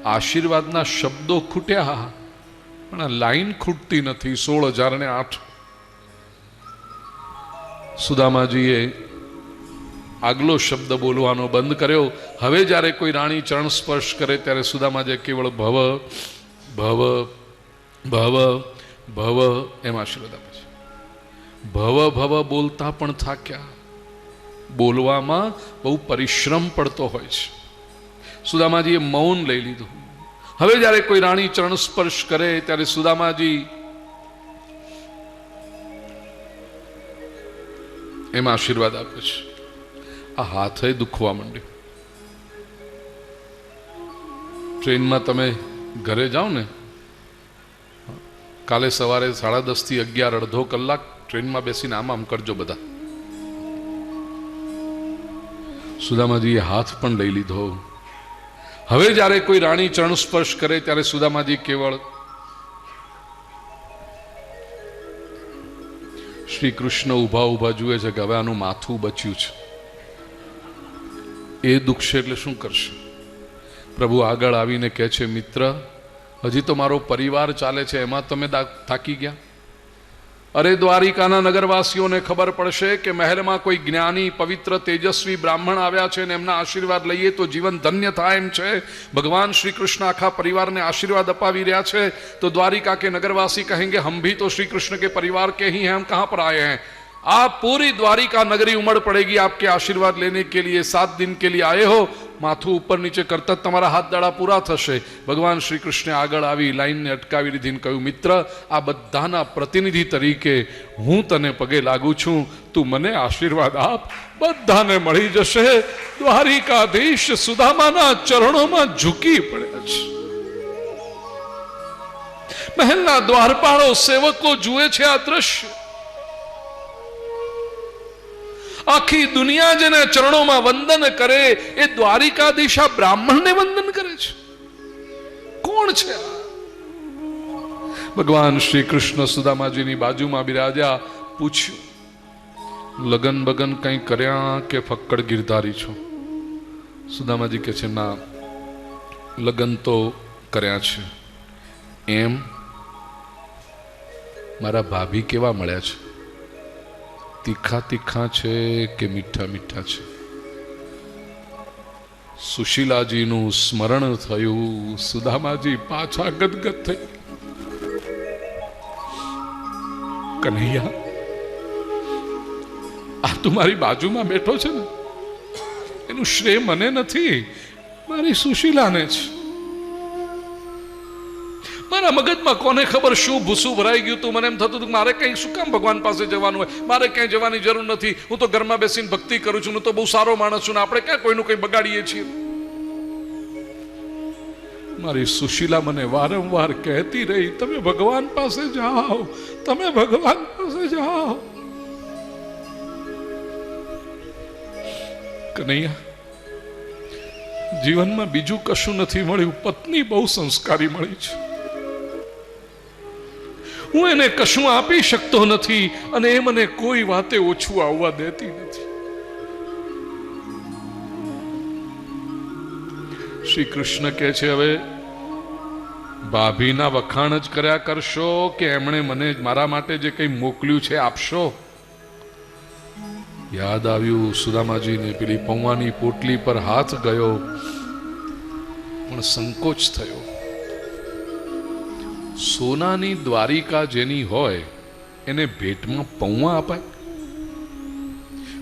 આશીર્વાદના શબ્દો ખૂટ્યા, પણ આ લાઈન ખૂટતી નથી. 16,008. સુદામાજીએ આગલો શબ્દ બોલવાનો બંધ કર્યો. હવે જ્યારે કોઈ રાણી ચરણ સ્પર્શ કરે ત્યારે સુદામાજીએ કેવળ ભવ ભવ ભવ ભવ એમ આશીર્વાદ આપે છે. ભવ ભવ બોલતા પણ થાક્યા. બોલવામાં બહુ પરિશ્રમ પડતો હોય છે. સુદામાજીએ મૌન લઈ લીધું. હવે જ્યારે કોઈ રાણી ચરણ સ્પર્શ કરે ત્યારે સુદામાજી એમ આશીર્વાદ આપે છે. આ હાથે દુખવા માંડ્યો. ટ્રેનમાં તમે ઘરે જાઓ ને, કાલે સવારે 10:30 થી 11, અડધો કલાક ટ્રેનમાં બેસીને આમ કરજો બધા. સુદામાજીએ હાથ પણ લઈ લીધો. હવે જ્યારે કોઈ રાણી ચરણ સ્પર્શ કરે ત્યારે સુદામાજી કેવળ શ્રી કૃષ્ણ ઉભા ઉભા જુએ છે કે હવે આનું માથું બચ્યું છે, એ દુખશે એટલે શું કરશે? પ્રભુ આગળ આવીને કહે છે, મિત્ર, હજી તો મારો પરિવાર ચાલે છે, એમાં તમે થાકી ગયા? અરે દ્વારિકાના નગરવાસીઓને ખબર પડશે કે મહેલમાં કોઈ જ્ઞાની, પવિત્ર, તેજસ્વી બ્રાહ્મણ આવ્યા છે અને એમના આશીર્વાદ લઈએ તો જીવન ધન્ય થાય એમ છે. ભગવાન શ્રી કૃષ્ણ આખા પરિવારને આશીર્વાદ અપાવી રહ્યા છે. તો દ્વારિકા के नगरवासी कहेंगे हम भी तो श्री कृष्ण के परिवार के ही हैं, हम कहां पर आए हैं? आप पूरी द्वारिका नगरी उमड़ पड़ेगी आपके आशीर्वाद लेने के लिए. 7 दिन के लिए आए हो, माथું ઉપર નીચે કરતા તમારા હાથ દાડા પૂરા થશે. ભગવાન શ્રી કૃષ્ણે આગળ આવી લાઈનને અટકાવી દીધી, કહ્યું, મિત્ર, આ બધાના પ્રતિનિધિ તરીકે હું તને પગે લાગુ છું, તું મને આશીર્વાદ આપ, બધાને મળી જશે. દ્વારિકાધીશ સુદામાના ચરણોમાં ઝૂકી પડ્યા છે. મહેલના દ્વારપાળો, સેવકો જુએ છે આ દ્રશ્ય. આખી દુનિયા જેના ચરણોમાં વંદન કરે એ દ્વારિકાધીશ આ બ્રાહ્મણને વંદન કરે છે. કોણ છે આ? ભગવાન શ્રી કૃષ્ણ સુદામાજીની બાજુમાં બિરાજ્યા. પૂછ્યું, લગન બગન કંઈ કર્યા કે ફક્કડ ગિરધારી છો? સુદામાજી કહે છે, ના, લગન તો કર્યા છે. એમ? મારા ભાભી કેવા મળ્યા છે? તીખા તીખા છે કે મીઠા મીઠા છે? સુશીલાજીનું સ્મરણ થયું. સુદામાજી પાછા ગદગદ થઈ. કનૈયા, આ તું મારી બાજુમાં બેઠો છે ને, એનું શ્રેય મને નથી, મારી સુશીલાને છે. મારા મગજમાં કોને ખબર શું ભૂસું ભરાઈ ગયું તું. મને એમ થતું હતું મારે કંઈ શું કામ ભગવાન પાસે જવાનું હોય, મારે ક્યાંય જવાની જરૂર નથી, હું તો ઘરમાં બેસીને ભક્તિ કરું છું, હું તો બહુ સારો માણસ છું ને આપણે ક્યાં કોઈનું કંઈ બગાડીએ છીએ. મારી સુશીલા મને વારંવાર કહેતી રહી, તમે ભગવાન પાસે જાઓ, તમે ભગવાન પાસે જાઓ. કનૈયા, જીવનમાં બીજું કશું નથી મળ્યું, પત્ની બહુ સંસ્કારી મળી છે. હું એને કશું આપી શકતો નથી અને એ મને કોઈ વાતે ઓછું આવવા દેતી નથી. શ્રી કૃષ્ણ કહે છે, હવે ભાભીના વખાણ જ કર્યા કરશો કે એમણે મને મારા માટે જે કંઈ મોકલ્યું છે આપશો? યાદ આવ્યું સુદામાજીને પેલી પૌવાની પોટલી પર હાથ ગયો, પણ સંકોચ થયો. સોનાની દ્વારિકા જેની હોય એને ભેટમાં પૌવા અપાય?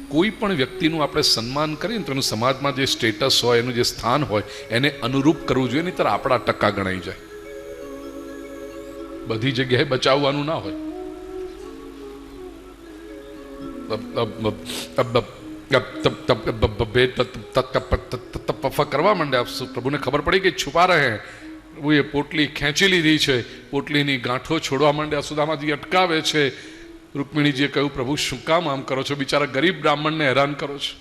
કોઈ પણ વ્યક્તિનું આપણે સન્માન કરીએ ને તેનું સમાજમાં જે સ્ટેટસ હોય, એનું જે સ્થાન હોય, એને અનુરૂપ કરવું જોઈએ, નહીંતર આપણા ટકા ગણાઈ જાય. બધી જગ્યાએ બચાવવાનું ના હોય. કરવા માંડ્યા. પ્રભુને ખબર પડી કે છુપા રહે. પ્રભુએ પોટલી ખેંચી લીધી છે, પોટલીની ગાંઠો છોડવા માંડ્યા. સુદામાજી અટકાવે છે. રૂકમિણીજીએ કહ્યું, પ્રભુ શું કામ આમ કરો છો? બિચારા ગરીબ બ્રાહ્મણને હેરાન કરો છો.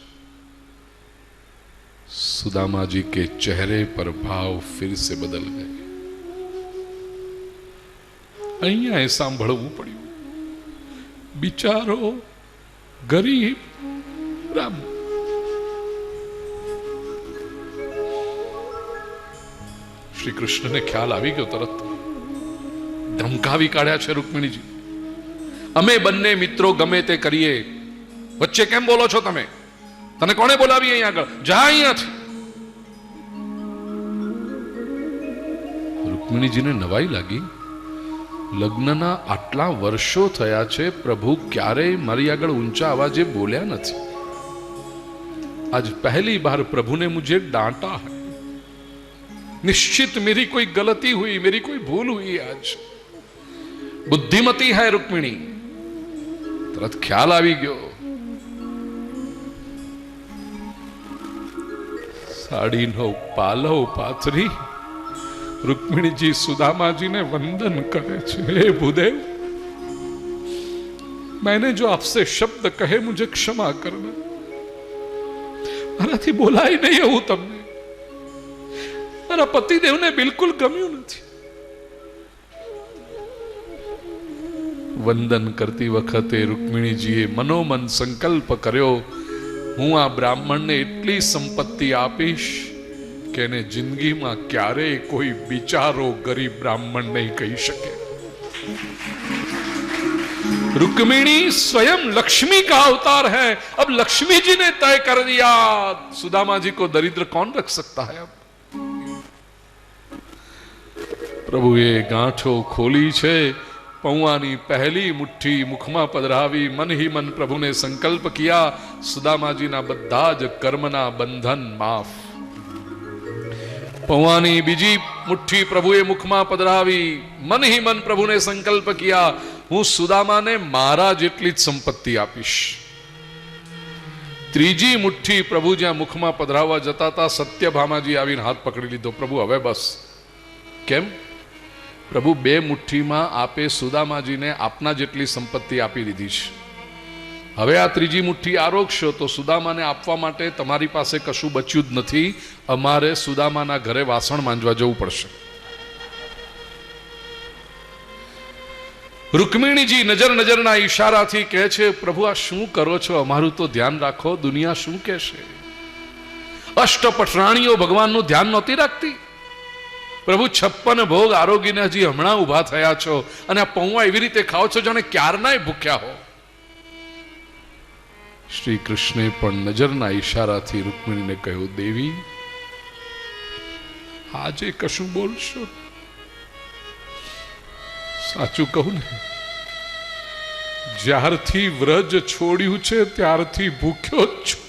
સુદામાજી કે ચહેરે પર ભાવ ફિર સે બદલ ગયે. અહીંયા એ સાંભળવું પડ્યું. બિચારો ગરીબ બ્રાહ્મણ. શ્રી કૃષ્ણને ખ્યાલ આવી ગયો. તરત ધમકાવી કાઢ્યા છે રૂકમિણીજી. અમે બંને મિત્રો ગમે તે કરીએ, વચ્ચે કેમ બોલો છો તમે? તને કોણે બોલાવી અહીંયા આગળ? જા અહીંયાથી. રૂકમિણીજીને નવાઈ લાગી. લગ્નના આટલા વર્ષો થયા છે, પ્રભુ ક્યારેય મારી આગળ ઊંચા અવાજે બોલ્યા નથી. आज पहली बार प्रभु ने मुझे डांटा है. निश्चित मेरी कोई गलती हुई, मेरी कोई भूल हुई. आज बुद्धिमती है रुक्मिणी. तुरंत ख्याल આવી ગયો. साड़ीनो पालव पाथरी रुक्मिणी जी सुदामा जी ने वंदन करे छे. हे भूदेव, मैंने जो आपसे शब्द कहे मुझे क्षमा करना. મારાથી બોલાય નહીં એવું તમને. મારા પતિદેવને બિલકુલ ગમ્યું નથી. વંદન કરતી વખતે રૂકમિણીજીએ મનોમન સંકલ્પ કર્યો, હું આ બ્રાહ્મણને એટલી સંપત્તિ આપીશ કે એને જિંદગીમાં ક્યારેય કોઈ બિચારો ગરીબ બ્રાહ્મણ નહીં કહી શકે. रुक्मिणी स्वयं लक्ष्मी का अवतार है. अब लक्ष्मी जी ने तय कर दिया, सुदामा जी को दरिद्र कौन रख सकता है. अब प्रभुए गांठो खोली छे. पौवानी पहली मुट्ठी मुखमा पधरावी. मन ही मन प्रभु ने संकल्प किया, सुदामा जी ना बधा ज कर्मना बंधन माफ. पौवानी बीजी मुट्ठी प्रभुए मुखमा पधरावी. मन ही मन प्रभु ने संकल्प किया, હું સુદામાને મારા જેટલી જ સંપત્તિ આપીશ. ત્રીજી મુઠ્ઠી પ્રભુ જ્યાં મુખમાં પધરાવવા જતા હતા, સત્યભામાજી આવીને હાથ પકડી લીધો. પ્રભુ હવે બસ. કેમ? પ્રભુ બે મુઠ્ઠીમાં આપે સુદામાજીને આપના જેટલી સંપત્તિ આપી દીધી છે. હવે આ ત્રીજી મુઠ્ઠી આરોગશો તો સુદામાને આપવા માટે તમારી પાસે કશું બચ્યું જ નથી. અમારે સુદામાના ઘરે વાસણ માંજવા જવું પડશે. રૂકમિણીજી નજર નજરના ઈશારાથી કહે છે, પ્રભુ આ શું કરો છો? અમારું તો ધ્યાન રાખો. દુનિયા શું કહેશે? અષ્ટપટરાણીઓ ભગવાનનું ધ્યાન નહોતી રાખતી. પ્રભુ 56 ભોગ આરોગીને હજી હમણાં ઉભા થયા છો અને આ પૌવા એવી રીતે ખાઓ છો જાણે ક્યારનાય ભૂખ્યા હો. શ્રી કૃષ્ણે પણ નજરના ઈશારાથી રૂકમિણીને કહ્યું, દેવી આજે કશું બોલશો? સાચું કહું ને, જ્યારથી વ્રજ છોડ્યું છે ત્યારથી ભૂખ્યો જ છું.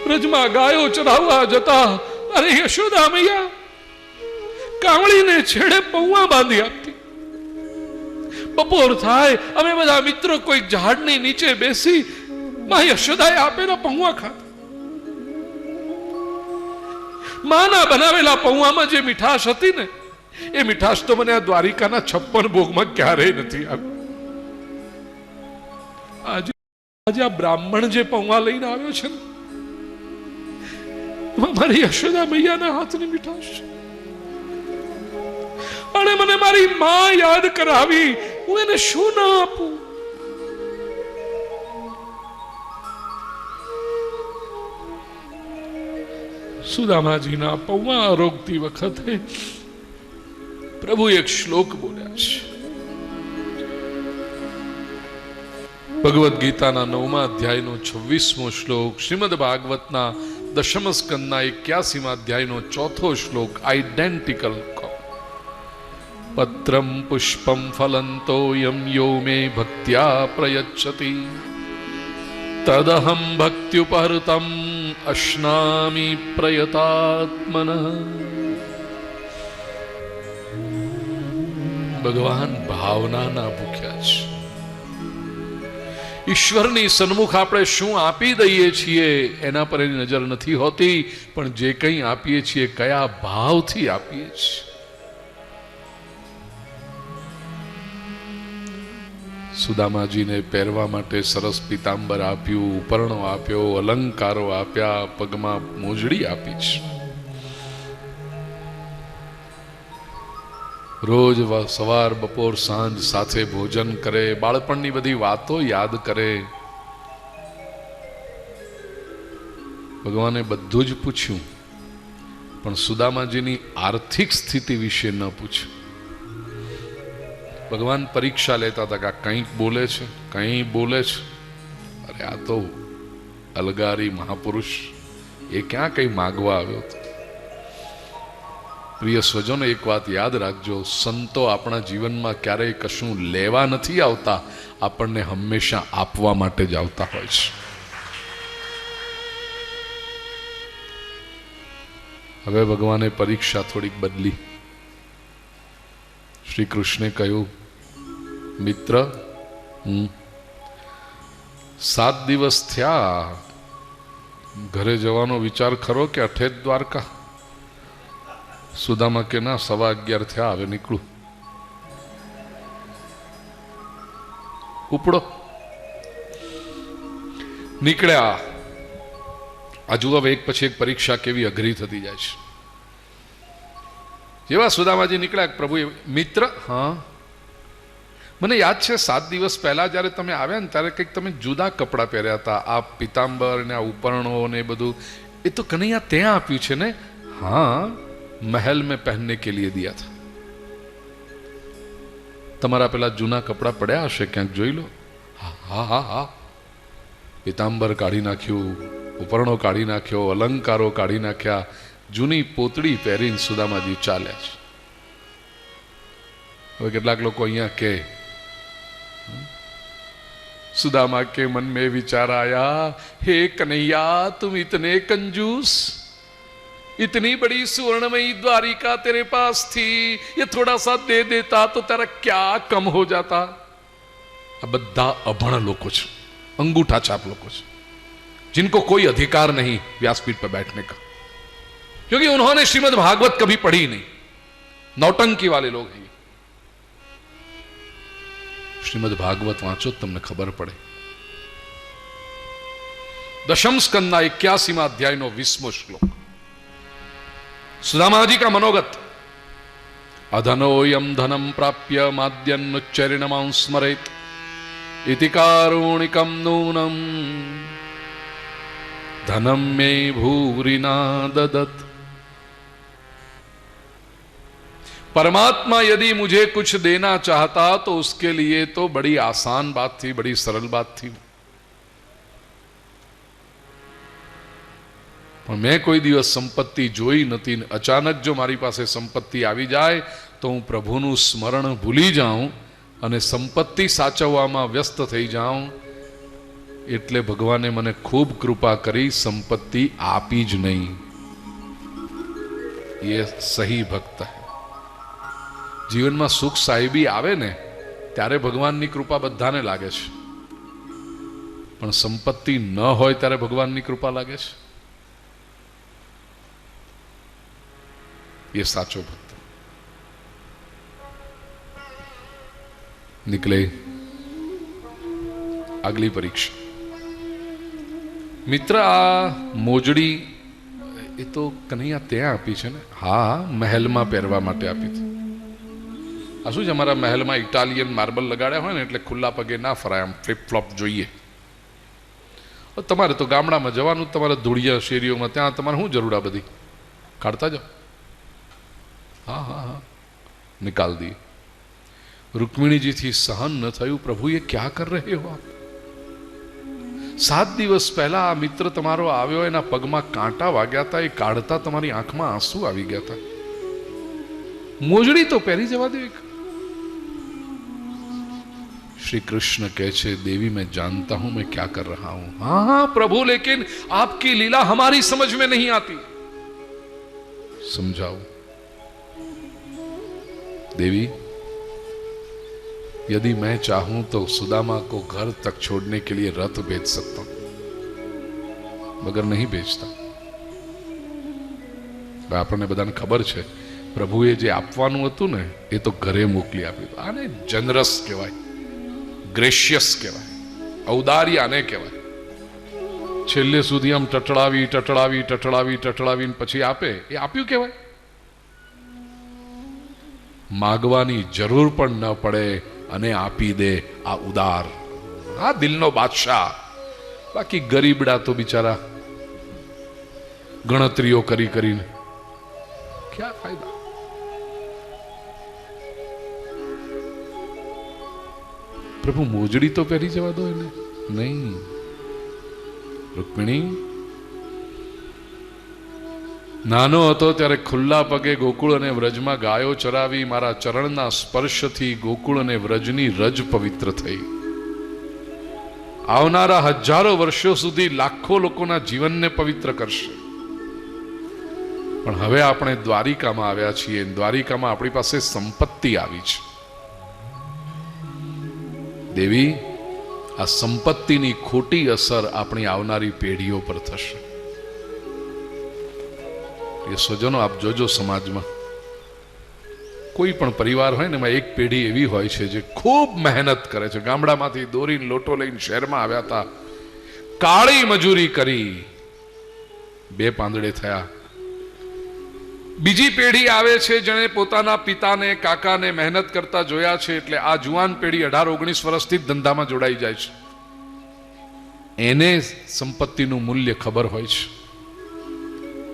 વ્રજમાં ગાયો ચરાવવા જતા, અરે યશોદા મૈયા કાવળીને છેડે પૌવા બાંધી આપતી. બપોર થાય, અમે બધા મિત્રો કોઈ ઝાડની નીચે બેસી માં યશોદાએ આપેલા પૌવા ખાતા. માના બનાવેલા પૌવામાં જે મીઠાશ હતી ને, એ મીઠાશ તો મને આ દ્વારિકાના 56 ભોગમાં ક્યારેય નથી આવી. આજે આ બ્રાહ્મણ જે પૌવા લઈને આવ્યો છે ને, મારી યશોદા મૈયાના હાથની મીઠાશ છે. અને મને મારી માં યાદ કરાવી. હું એને શું ના આપું? સુદામાજીના પૌવા રોગતી વખતે પ્રભુ એક શ્લોક બોલ્યા છે. ભગવદ્ ગીતાના 9મા અધ્યાયનો 26મો શ્લોક, શ્રીમદ ભાગવતના 10મ સ્કંદના 81મા અધ્યાયનો 4થો શ્લોક, આઈડેન્ટિકલ. પત્રમ પુષ્પમ ફલંતોયમ યો મે ભક્ત્યા પ્રયચ્છતિ તદહમ ભક્ત્યુપહૃતમ અશ્નામિ પ્રયતાત્મનઃ. ભગવાન ભાવનાના ભૂખ્યા છે. ઈશ્વરની સન્મુખ આપણે શું આપી દઈએ છીએ એના પર એની નજર નથી હોતી, પણ જે કંઈ આપીએ છીએ કયા ભાવથી આપીએ છીએ. સુદામાજીને પહેરવા માટે સરસ પિતાંબર આપ્યું, ઉપરણો આપ્યો, અલંકારો આપ્યા, પગમાં મોજડી આપી છે. રોજ સવાર બપોર સાંજ સાથે ભોજન કરે, બાળપણની બધી વાતો યાદ કરે. ભગવાને બધું જ પૂછ્યું, પણ સુદામાજીની આર્થિક સ્થિતિ વિશે ન પૂછ્યું. ભગવાન પરીક્ષા લેતા હતા કે આ કંઈક બોલે છે, કંઈ બોલે છે. અરે આ તો અલગારી મહાપુરુષ, એ ક્યાં કંઈ માગવા આવ્યો હતો. પ્રિય સ્વજનો, એક વાત યાદ રાખજો, સંતો આપણા જીવનમાં ક્યારેય કશું લેવા નથી આવતા, આપણને હંમેશા આપવા માટે જ આવતા હોય છે. હવે ભગવાને પરીક્ષા થોડીક બદલી. શ્રી કૃષ્ણે કહ્યું, મિત્ર, 7 દિવસ થયા, ઘરે જવાનો વિચાર ખરો કે અઠે જ દ્વારકા? સુદામા કે ના, 11:15 થયા, હવે નીકળું. ઉપડો. નીકળ્યા. આ જુઓ, હવે એક પછી એક પરીક્ષા કેવી અઘરી થતી જાય છે. જેવા સુદામાજી નીકળ્યા, પ્રભુ મિત્ર, હા મને યાદ છે 7 દિવસ પહેલા જ્યારે તમે આવ્યા ને ત્યારે કંઈક તમે જુદા કપડાં પહેર્યા હતા, આ પિતાંબર ને આ ઉપરણો ને બધું, એ તો કનૈયા ત્યાં આપ્યું છે ને? હા, महल में पहनने के लिए दिया था. તમારા પેલા જૂના કપડાં પડ્યા હશે ક્યાંક, જોઈ લો. હા હા હા. પિતાંબર કાઢી નાખ્યું, ઉપરણો કાઢી નાખ્યો, અલંકારો કાઢી નાખ્યા, જૂની પોતડી પહેરીને સુદામાજી ચાલ્યા છે. હવે કેટલાક લોકો અહીંયા કે सुदामा के मन में विचार आया, हे कन्हैया तुम इतने कंजूस, इतनी बड़ी सुवर्णमयी द्वारिका तेरे पास थी, ये थोड़ा सा दे देता तो तेरा क्या कम हो जाता. આ બધા અભણ લોકો છે, અંગૂઠા છાપ લોકો છે, जिनको कोई अधिकार नहीं व्यासपीठ पर बैठने का, क्योंकि उन्होंने श्रीमद् भागवत कभी पढ़ी नहीं. नौटंकी वाले लोग हैं. श्रीमद् भागवत वांचो તમને ખબર પડે. दशम स्कंदा 81वां अध्याय नो 20मो श्लोक. सुदामा जी का मनोगत, अधनोयम धनम प्राप्य माद्यन्नुच्चरिणमां स्मरेत इति कारुणिकं नूनम धनम में भूरिना ददत. परमात्मा यदि मुझे कुछ देना चाहता तो उसके लिए तो बड़ी आसान बात थी, बड़ी सरल बात थी. પણ મેં કોઈ દિવસ સંપત્તિ જોઈ નથી. અચાનક જો મારી પાસે સંપત્તિ આવી જાય તો હું પ્રભુનું સ્મરણ ભૂલી જાઉં અને સંપત્તિ સાચવવામાં વ્યસ્ત થઈ જાઉં. એટલે ભગવાને મને ખૂબ કૃપા કરી, સંપત્તિ આપી જ નહીં. એ સહી ભક્ત હૈ. જીવનમાં સુખ સાહેબી આવે ને ત્યારે ભગવાનની કૃપા બધાને લાગે છે, પણ સંપત્તિ ન હોય ત્યારે ભગવાનની કૃપા લાગે છે. ये साचो भक्त. निकले अगली परीक्षा. मित्र आ मोजड़ी એ તો કનૈયા ત્યાં આપી છે ને? હા, મહેલમાં પહેરવા માટે આપી હતી. આ શું છે, અમારા મહેલમાં ઇટાલિયન માર્બલ લગાડ્યા હોય ને એટલે ખુલ્લા પગે ના ફરાય, આમ ફ્લિપ ફ્લોપ જોઈએ. તમારે તો ગામડામાં જવાનું, તમારે ધૂળિયા શેરીઓમાં, ત્યાં તમારે શું જરૂર આ બધી? કાઢતા જાઓ. हाँ हाँ हाँ, निकाल दिए. रुक्मिणी जी थी सहन न थयु. प्रभु ये क्या कर रहे हो आप? 7 દિવસ પહેલા આ મિત્ર તમારો આવ્યો, એના પગમાં કાંટા વાગ્યા હતા, એ કાઢતા તમારી આંખમાં આંસુ આવી ગયા હતા. મોજડી તો પહેરી જવા દો એક. श्री कृष्ण कहते देवी मैं जानता हूं मैं क्या कर रहा हूं. हाँ हाँ प्रभु, लेकिन आपकी लीला हमारी समझ में नहीं आती. समझाओ. देवी, यदि मैं चाहूं तो सुदामा को घर तक छोड़ने के लिए रथ भेज सकता हूं, मगर नहीं भेजता. આપણને બધાને ખબર છે પ્રભુએ જે આપવાનું હતું ને એ તો ઘરે મોકલી આપ્યું. આને જનરસ કહેવાય, ગ્રેશિયસ કહેવાય, ઔદાર્ય આને કહેવાય. છેલ્લે સુધી આમ ટટળાવી ટટળાવી ટટળાવી ટટળાવીને પછી આપે એ આપ્યું કહેવાય. માગવાની જરૂર પણ ન પડે અને આપી દે, આ ઉદાર, આ દિલનો બાદશાહ. બાકી ગરીબડા તો બિચારા ગણતરીઓ કરી કરીને ક્યાં ફાયદા. પ્રભુ મોજડી તો પહેરી જવા દો એને. નહીં. રૂકમિણી, નાનો હતો ત્યારે ખુલ્લા પગે ગોકુળ અને વ્રજમાં ગાયો ચરાવી મારા ચરણના સ્પર્શથી ગોકુળ અને વ્રજની રજ પવિત્ર થઈ. આવનારા હજારો વર્ષો સુધી લાખો લોકોના જીવનને પવિત્ર કરશે. પણ હવે આપણે દ્વારિકામાં આવ્યા છીએ. દ્વારિકામાં આપણી પાસે સંપત્તિ આવી છે. દેવી, આ સંપત્તિની ખોટી અસર આપણી આવનારી પેઢીઓ પર થશે. એ સ્વજનો આપ જોજો, સમાજમાં કોઈ પણ પરિવાર હોય ને એમાં એક પેઢી એવી હોય છે જે ખૂબ મહેનત કરે છે. ગામડામાંથી દોરીને લોટો લઈને શહેરમાં આવ્યા હતા, કાળી મજૂરી કરી, 2 પાંદડે થયા. બીજી પેઢી આવે છે જેણે પોતાના પિતાને કાકાને મહેનત કરતા જોયા છે, એટલે આ જુવાન પેઢી 18-19 વર્ષથી જ ધંધામાં જોડાઈ જાય છે. એને સંપત્તિનું મૂલ્ય ખબર હોય છે.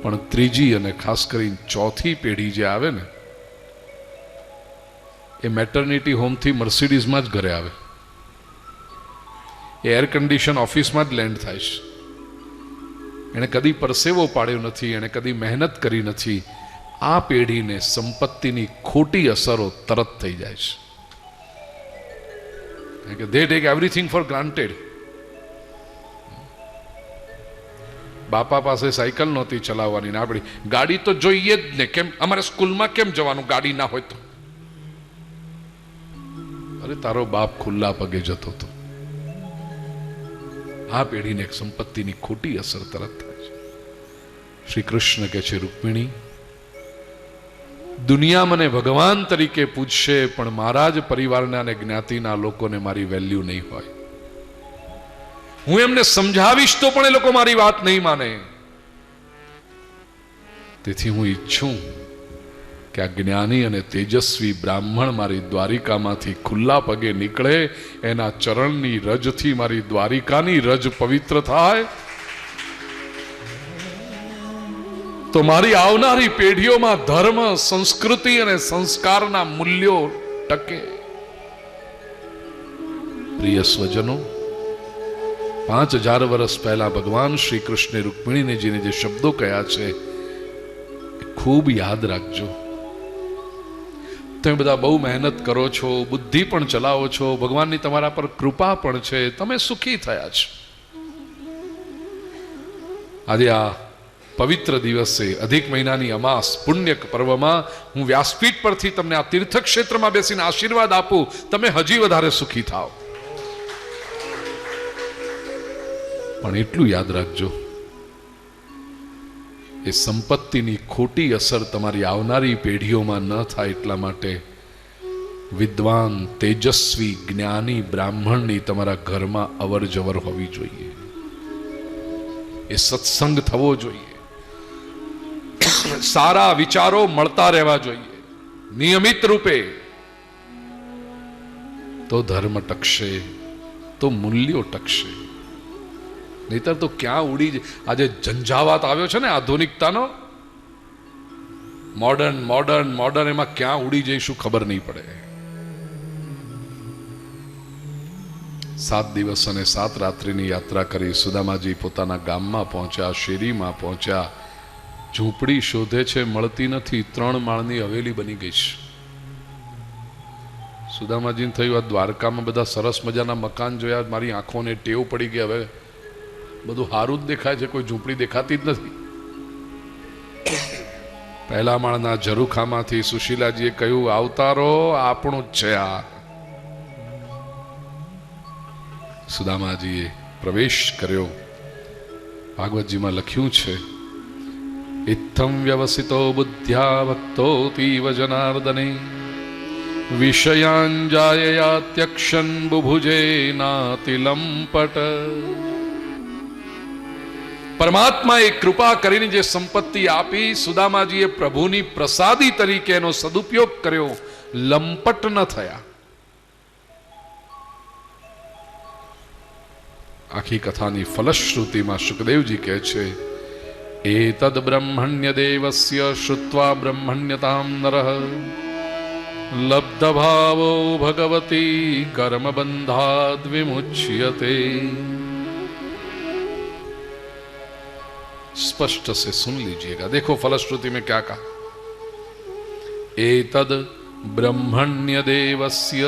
પણ ત્રીજી અને ખાસ કરીને ચોથી પેઢી જે આવે ને, એ મેટર્નિટી હોમથી મર્સિડીઝમાં જ ઘરે આવે, એ એર કન્ડિશન ઓફિસમાં જ લેન્ડ થાય છે. એણે કદી પરસેવો પાડ્યો નથી, એણે કદી મહેનત કરી નથી. આ પેઢીને સંપત્તિની ખોટી અસરો તરત થઈ જાય છે. દે ટેક એવરીથિંગ ફોર ગ્રાન્ટેડ. બાપા પાસે સાયકલ નહોતી ચલાવવાની ને આપણી ગાડી તો જોઈએ જ ને. કેમ અમારે સ્કૂલમાં કેમ જવાનું ગાડી ના હોય તો? અરે તારો બાપ ખુલ્લા પગે જતો હતો. આ પેઢીને સંપત્તિની ખોટી અસર તરત થાય છે. શ્રી કૃષ્ણ કહે છે, રૂકમિણી, દુનિયા મને ભગવાન તરીકે પૂછશે, પણ મારા જ પરિવારના અને જ્ઞાતિના લોકોને મારી વેલ્યુ નહીં હોય. હું એમને સમજાવીશ તો પણ એ લોકો મારી વાત નહીં માને. તેથી હું ઈચ્છું કે આ જ્ઞાની અને તેજસ્વી બ્રાહ્મણ મારી દ્વારિકામાંથી ખુલ્લા પગે નીકળે, એના ચરણની રજથી મારી દ્વારિકાની રજ પવિત્ર થાય, તો મારી આવનારી પેઢીઓમાં ધર્મ, સંસ્કૃતિ અને સંસ્કારના મૂલ્યો ટકે. પ્રિય સ્વજનો, 5000 વર્ષ પહેલા ભગવાન શ્રી કૃષ્ણે રૂકમિણીજીને જે શબ્દો કહ્યા છે ખૂબ યાદ રાખજો. તમે બધા બહુ મહેનત કરો છો, બુદ્ધિ પણ ચલાવો છો, ભગવાનની તમારા પર કૃપા પણ છે, તમે સુખી થયા છો. આજે આ પવિત્ર દિવસે, અધિક મહિનાની અમાસ પુણ્ય પર્વમાં હું વ્યાસપીઠ પરથી તમને આ તીર્થક્ષેત્રમાં બેસીને આશીર્વાદ આપું, તમે હજી વધારે સુખી થાઓ. પણ એટલું યાદ રાખજો, એ સંપત્તિની ખોટી અસર તમારી આવનારી પેઢીઓમાં ન થાય એટલા માટે વિદ્વાન, તેજસ્વી, જ્ઞાની બ્રાહ્મણની તમારા ઘરમાં અવર જવર હોવી જોઈએ. એ સત્સંગ થવો જોઈએ. સારા વિચારો મળતા રહેવા જોઈએ નિયમિત રૂપે. તો ધર્મ ટકશે, તો મૂલ્યો ટકશે. નહીતર તો ક્યાં ઉડી આજે ઝંઝાવાત આવ્યો છે ને આધુનિકતાનો, મોડર્ન મોડર્ન મોડર્ન, એમાં ક્યાં ઉડી જઈશું ખબર નહીં પડે. 7 દિવસ અને 7 રાત્રિની યાત્રા કરી સુદામાજી પોતાના ગામમાં પહોંચ્યા, શેરીમાં પહોંચ્યા. ઝૂંપડી શોધે છે, મળતી નથી, 3 માળની હવેલી બની ગઈ છે. સુદામાજીને થયું આ દ્વારકામાં બધા સરસ મજાના મકાન જોયા, મારી આંખોને ટેવ પડી ગઈ, હવે બધું સારું જ દેખાય છે, કોઈ ઝૂંપડી દેખાતી જ નથી. પહેલા માળના ઝરૂખામાંથી સુશીલાજીએ કહ્યું, આવતારો આપણું જ છે આ. સુદામાજીએ પ્રવેશ કર્યો. ભાગવતજીમાં લખ્યું છે, ઇત્થમ વ્યવસિતો બુદ્ધ્યા ભક્તોતીવ જનાર્દને વિષયાંજાયયાત્યક્ષન બુભુજે નાતિલંપટ. પરમાત્માએ કૃપા કરીને જે સંપત્તિ આપી, સુદામાજીએ પ્રભુની પ્રસાદી તરીકે એનો સદુપયોગ કર્યો, લંપટ ન થયા. આખી કથાની ફલશ્રુતિમાં શુકદેવજી કહે છે, એતદ બ્રહ્મણ્ય દેવસ્ય શ્રુત્વા બ્રહ્મણ્યતામ નરઃ લબ્ધ ભાવો ભગવતી કર્મ બંધાદ વિमुच्यते. स्पष्ट से सुन लीजिएगा. देखो फलश्रुति में क्या कहा, एतद ब्रह्मण्य देवस्य.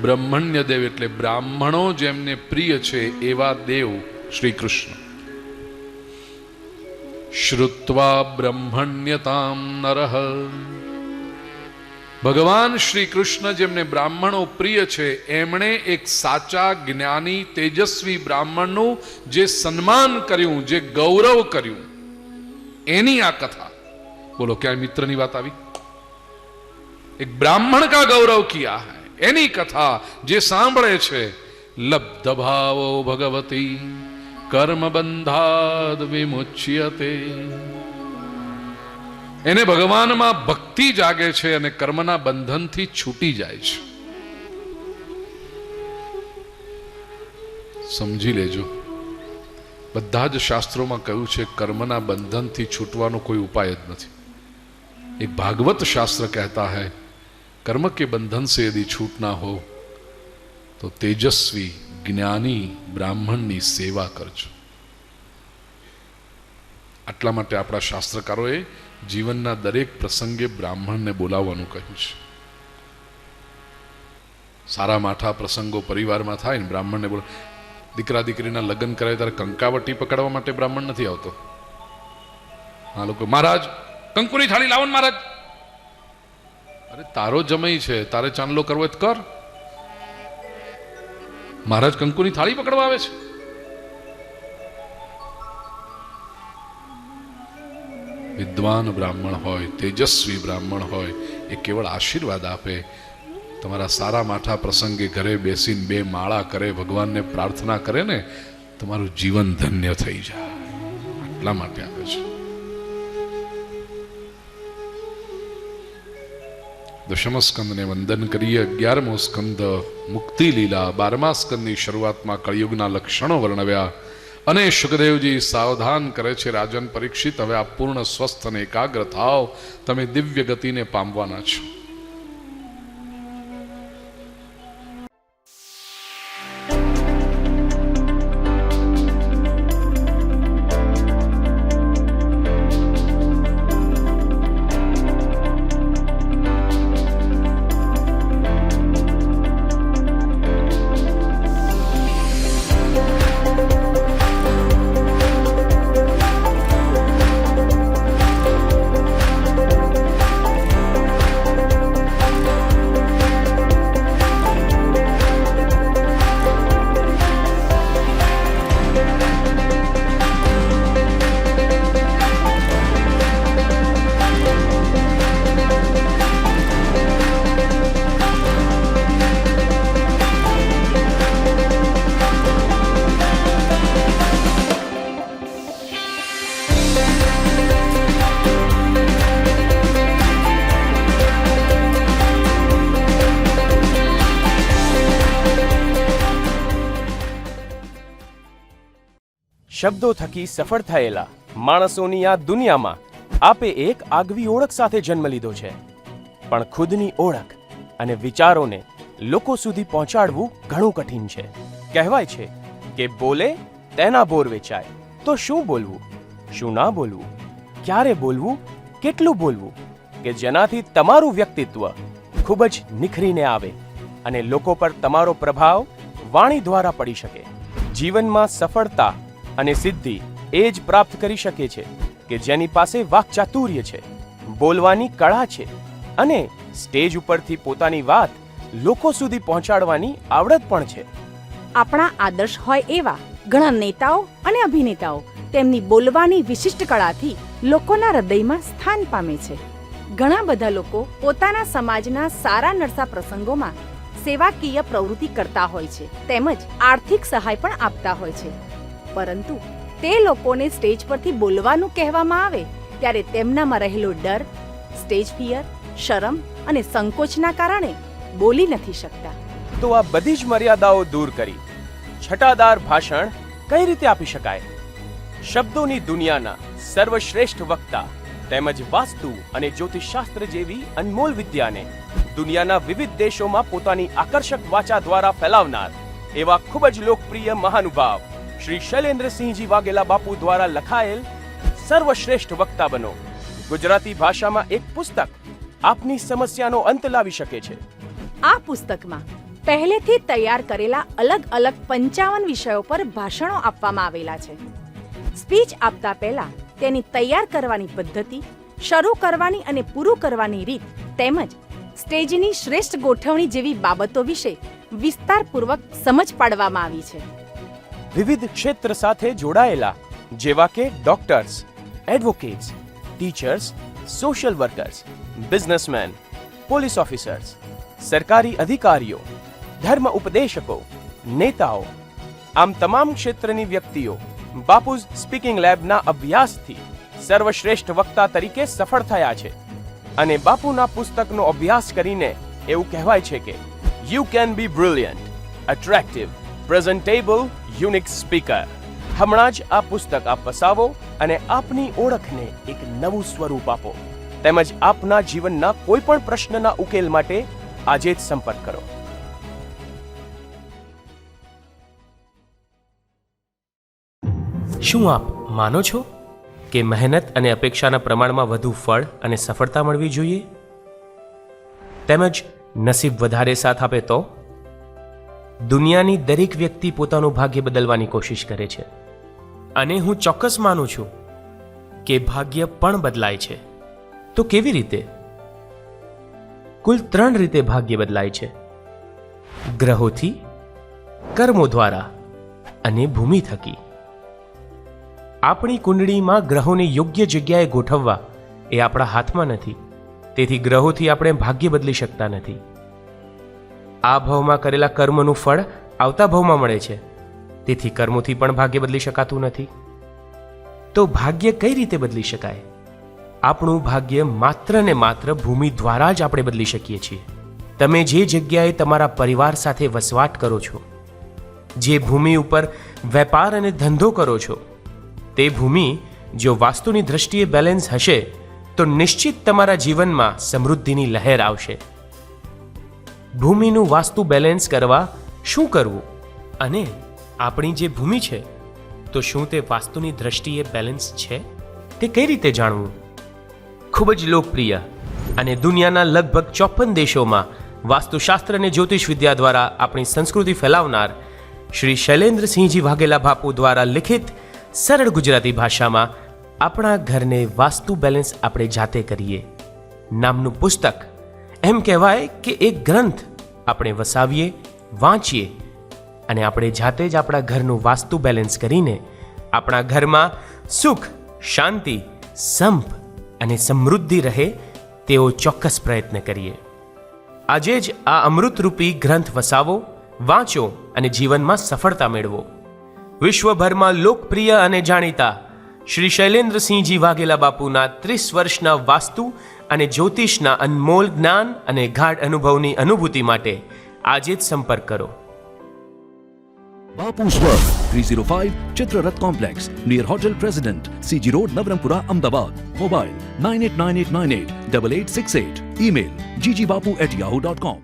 બ્રહ્મણ્ય દેવ એટલે બ્રાહ્મણો જેમને પ્રિય છે એવા દેવ શ્રી કૃષ્ણ. શ્રુત્વા બ્રહ્મણ્યતામ નરઃ. ભગવાન શ્રી કૃષ્ણ જેમને બ્રાહ્મણો પ્રિય છે, એમણે એક સાચા જ્ઞાની તેજસ્વી બ્રાહ્મણનું જે સન્માન કર્યું, જે ગૌરવ કર્યું, એની આ કથા. બોલો, ક્યાંય મિત્રની વાત આવી? એક બ્રાહ્મણ કા ગૌરવ કિયા હૈ, એની કથા જે સાંભળે છે, લબ્ધ ભાવો ભગવતી કર્મ બંધાદ વિमुच्यते. એને ભગવાનમાં ભક્તિ જાગે છે અને કર્મના બંધનથી છૂટી જાય છે. સમજી લેજો, બધા જ શાસ્ત્રોમાં કહ્યું છે કર્મના બંધનથી છૂટવાનો કોઈ ઉપાય જ નથી. એક ભાગવત શાસ્ત્ર કહેતા है, कर्म के बंधन से यदि छूटना हो तो तेजस्वी ज्ञानी ब्राह्मणની સેવા કરજો. આટલા માટે આપણા શાસ્ત્રકારોએ જીવનના દરેક પ્રસંગે બ્રાહ્મણને બોલાવવાનું કહ્યું છે. સારા માઠા પ્રસંગો પરિવારમાં થાય ને બ્રાહ્મણને બોલ. દીકરા દીકરીના લગ્ન કરાય ત્યારે કંકાવટી પકડવા માટે બ્રાહ્મણ નથી આવતો. આ લોકો, મહારાજ કંકુની થાળી લાવો ને મહારાજ. અરે તારો જમઈ છે, તારે ચાંદલો કરવો તો કર. મહારાજ કંકુની થાળી પકડવા આવે છે? વિદ્વાન બ્રાહ્મણ હોય, તેજસ્વી બ્રાહ્મણ હોય, એ કેવળ આશીર્વાદ આપે. તમારા સારા માઠા પ્રસંગે ઘરે બેસીને 2 માળા કરે, ભગવાનને પ્રાર્થના કરે ને, તમારું જીવન ધન્ય થઈ જાય. એટલા માટે આવે છે. દશમ સ્કંદને વંદન કરીએ. 11મો સ્કંદ મુક્તિ લીલા. 12મા સ્કંદની શરૂઆતમાં કળિયુગના લક્ષણો વર્ણવ્યા અને શુકદેવજી સાવધાન કરે છે, રાજન પરીક્ષિત, હવે આપ પૂર્ણ સ્વસ્થ અને એકાગ્ર થાઓ, તમે દિવ્ય ગતિને પામવાના છો. શબ્દો થકી સફળ થયેલા માણસોની આ દુનિયામાં આપે એક આગવી ઓળખ સાથે જન્મ લીધો છે, પણ ખુદની ઓળખ અને વિચારોને લોકો સુધી પહોંચાડવું ઘણું કઠિન છે. કહેવાય છે કે બોલે તેના બોર વેચાય. તો શું બોલવું, શું ના બોલવું, ક્યારે બોલવું, કેટલું બોલવું કે જેનાથી તમારું વ્યક્તિત્વ ખૂબ જ નિખરીને આવે અને લોકો પર તમારો પ્રભાવ વાણી દ્વારા પડી શકે. જીવનમાં સફળતા અને સિદ્ધિ એ જ પ્રાપ્ત કરી શકે છે કે જેની પાસે વાક્ચાતુર્ય છે, બોલવાની કળા છે અને સ્ટેજ ઉપરથી પોતાની વાત લોકો સુધી પહોંચાડવાની આવડત પણ છે. આપણા આદર્શ હોય એવા ઘણા નેતાઓ અને અભિનેતાઓ તેમની બોલવાની વિશિષ્ટ કળાથી લોકોના હૃદયમાં સ્થાન પામે છે. ઘણા બધા લોકો પોતાના સમાજના સારા નરસા પ્રસંગોમાં સેવાકીય પ્રવૃત્તિ કરતા હોય છે તેમજ આર્થિક સહાય પણ આપતા હોય છે. પરંતુ તે લોકોને સ્ટેજ પરથી બોલવાનું કહેવામાં આવે ત્યારે તેમનામાં રહેલો ડર, સ્ટેજ ફિયર, શરમ અને સંકોચના કારણે બોલી નથી શકતા. તો આ બધી જ મર્યાદાઓ દૂર કરી છટાદાર ભાષણ કઈ રીતે આપી શકાય? શબ્દોની દુનિયાના સર્વશ્રેષ્ઠ વક્તા તેમજ વાસ્તુ અને જ્યોતિષશાસ્ત્ર જેવી અનમોલ વિદ્યાને દુનિયાના વિવિધ દેશોમાં પોતાની આકર્ષક વાચા દ્વારા ફેલાવનાર એવા ખૂબ જ લોકપ્રિય મહાનુભાવ શ્રી શૈલેન્દ્રસિંહજી વાઘેલા બાપુ દ્વારા લખાયેલ સર્વશ્રેષ્ઠ વક્તા બનો ગુજરાતી ભાષામાં એક પુસ્તક આપની સમસ્યાનો અંત લાવી શકે છે. આ પુસ્તકમાં પહેલેથી તૈયાર કરેલા અલગ અલગ 55 વિષયો પર ભાષણો આપવામાં આવેલા છે. સ્પીચ આપતા પહેલા તેની તૈયાર કરવાની પદ્ધતિ, શરૂ કરવાની અને પૂરું કરવાની રીત તેમજ સ્ટેજની શ્રેષ્ઠ ગોઠવણી જેવી બાબતો વિશે વિસ્તારપૂર્વક સમજ પાડવામાં આવી છે. વિવિધ ક્ષેત્ર સાથે જોડાયેલા જેવા કે doctors, advocates, teachers, social workers, businessman, police officers, સરકારી અધિકારીઓ, ધર્મ ઉપદેશકો, નેતાઓ, આમ તમામ ક્ષેત્રની વ્યક્તિઓ બાપુઝ સ્પીકિંગ લેબના અભ્યાસથી સર્વશ્રેષ્ઠ વક્તા તરીકે સફળ થયા છે. અને બાપુના પુસ્તકનો અભ્યાસ કરીને એવું કહેવાય છે કે you can be brilliant, attractive, presentable, unique speaker. હમણાં જ આ પુસ્તક આપ વસાવો અને આપની ઓળખને એક નવું સ્વરૂપ આપો. તેમજ આપના જીવનના કોઈ પણ પ્રશ્નના ઉકેલ માટે આજે જ સંપર્ક કરો. શું આપ માનો છો કે મહેનત અને અપેક્ષાના પ્રમાણમાં વધુ ફળ અને સફળતા મળવી જોઈએ? તેમજ નસીબ વધારે સાથ આપે તો? દુનિયાની દરેક વ્યક્તિ પોતાનું ભાગ્ય બદલવાની કોશિશ કરે છે અને હું ચોક્કસ માનું છું કે ભાગ્ય પણ બદલાય છે. તો કેવી રીતે? કુલ 3 રીતે ભાગ્ય બદલાય છે: ગ્રહોથી, કર્મો દ્વારા અને ભૂમિ થકી. આપણી કુંડળીમાં ગ્રહોને યોગ્ય જગ્યાએ ગોઠવવા એ આપણા હાથમાં નથી. તેથી ગ્રહોથી આપણે ભાગ્ય બદલી શકતા નથી. આ ભાવમાં કરેલા કર્મનું ફળ આવતા ભાવમાં મળે છે. તેથી કર્મોથી પણ ભાગ્ય બદલી શકાતું નથી. તો ભાગ્ય કઈ રીતે બદલી શકાય? આપણું ભાગ્ય માત્ર ને માત્ર ભૂમિ દ્વારા જ આપણે બદલી શકીએ છીએ. તમે જે જગ્યાએ તમારા પરિવાર સાથે વસવાટ કરો છો, જે ભૂમિ ઉપર વેપાર અને ધંધો કરો છો, તે ભૂમિ જો વાસ્તુની દ્રષ્ટિએ બેલેન્સ હશે તો નિશ્ચિત તમારા જીવનમાં સમૃદ્ધિની લહેર આવશે. ભૂમિનું વાસ્તુ બેલેન્સ કરવા શું કરવું? અને આપણી જે ભૂમિ છે તો શું તે વાસ્તુની દ્રષ્ટિએ બેલેન્સ છે? તે કઈ રીતે જાણવું? ખૂબ જ લોકપ્રિય અને દુનિયાના લગભગ 54 દેશોમાં વાસ્તુશાસ્ત્ર અને જ્યોતિષ વિદ્યા દ્વારા આપણી સંસ્કૃતિ ફેલાવનાર શ્રી શૈલેન્દ્રસિંહજી વાઘેલા બાપુ દ્વારા લિખિત સરળ ગુજરાતી ભાષામાં આપણા ઘરને વાસ્તુ બેલેન્સ આપણે જાતે કરીએ નામનું પુસ્તક, એમ કહેવાય કે એક ગ્રંથ આપણે વસાવીએ, વાંચીએ અને આપણે જાતે જ આપણા ઘરનું વાસ્તુ બેલેન્સ કરીને આપણા ઘરમાં સુખ, શાંતિ, સંપ અને સમૃદ્ધિ રહે તેવો ચોક્કસ પ્રયત્ન કરીએ. આજે જ આ અમૃતરૂપી ગ્રંથ વસાવો, વાંચો અને જીવનમાં સફળતા મેળવો. વિશ્વભરમાં લોકપ્રિય અને જાણીતા શ્રી શૈલેન્દ્રસિંહજી વાઘેલા બાપુના 30 વર્ષના વાસ્તુ અને જ્યોતિષના અનમોલ જ્ઞાન અને ગાઢ અનુભવની અનુભૂતિ માટે આજે જ સંપર્ક કરો. Bapu's World, 305 Chitrarath Complex, near Hotel President, CG Road, Navarampura, Ahmedabad. Mobile 989898 8868. Email ggbapu@yahoo.com.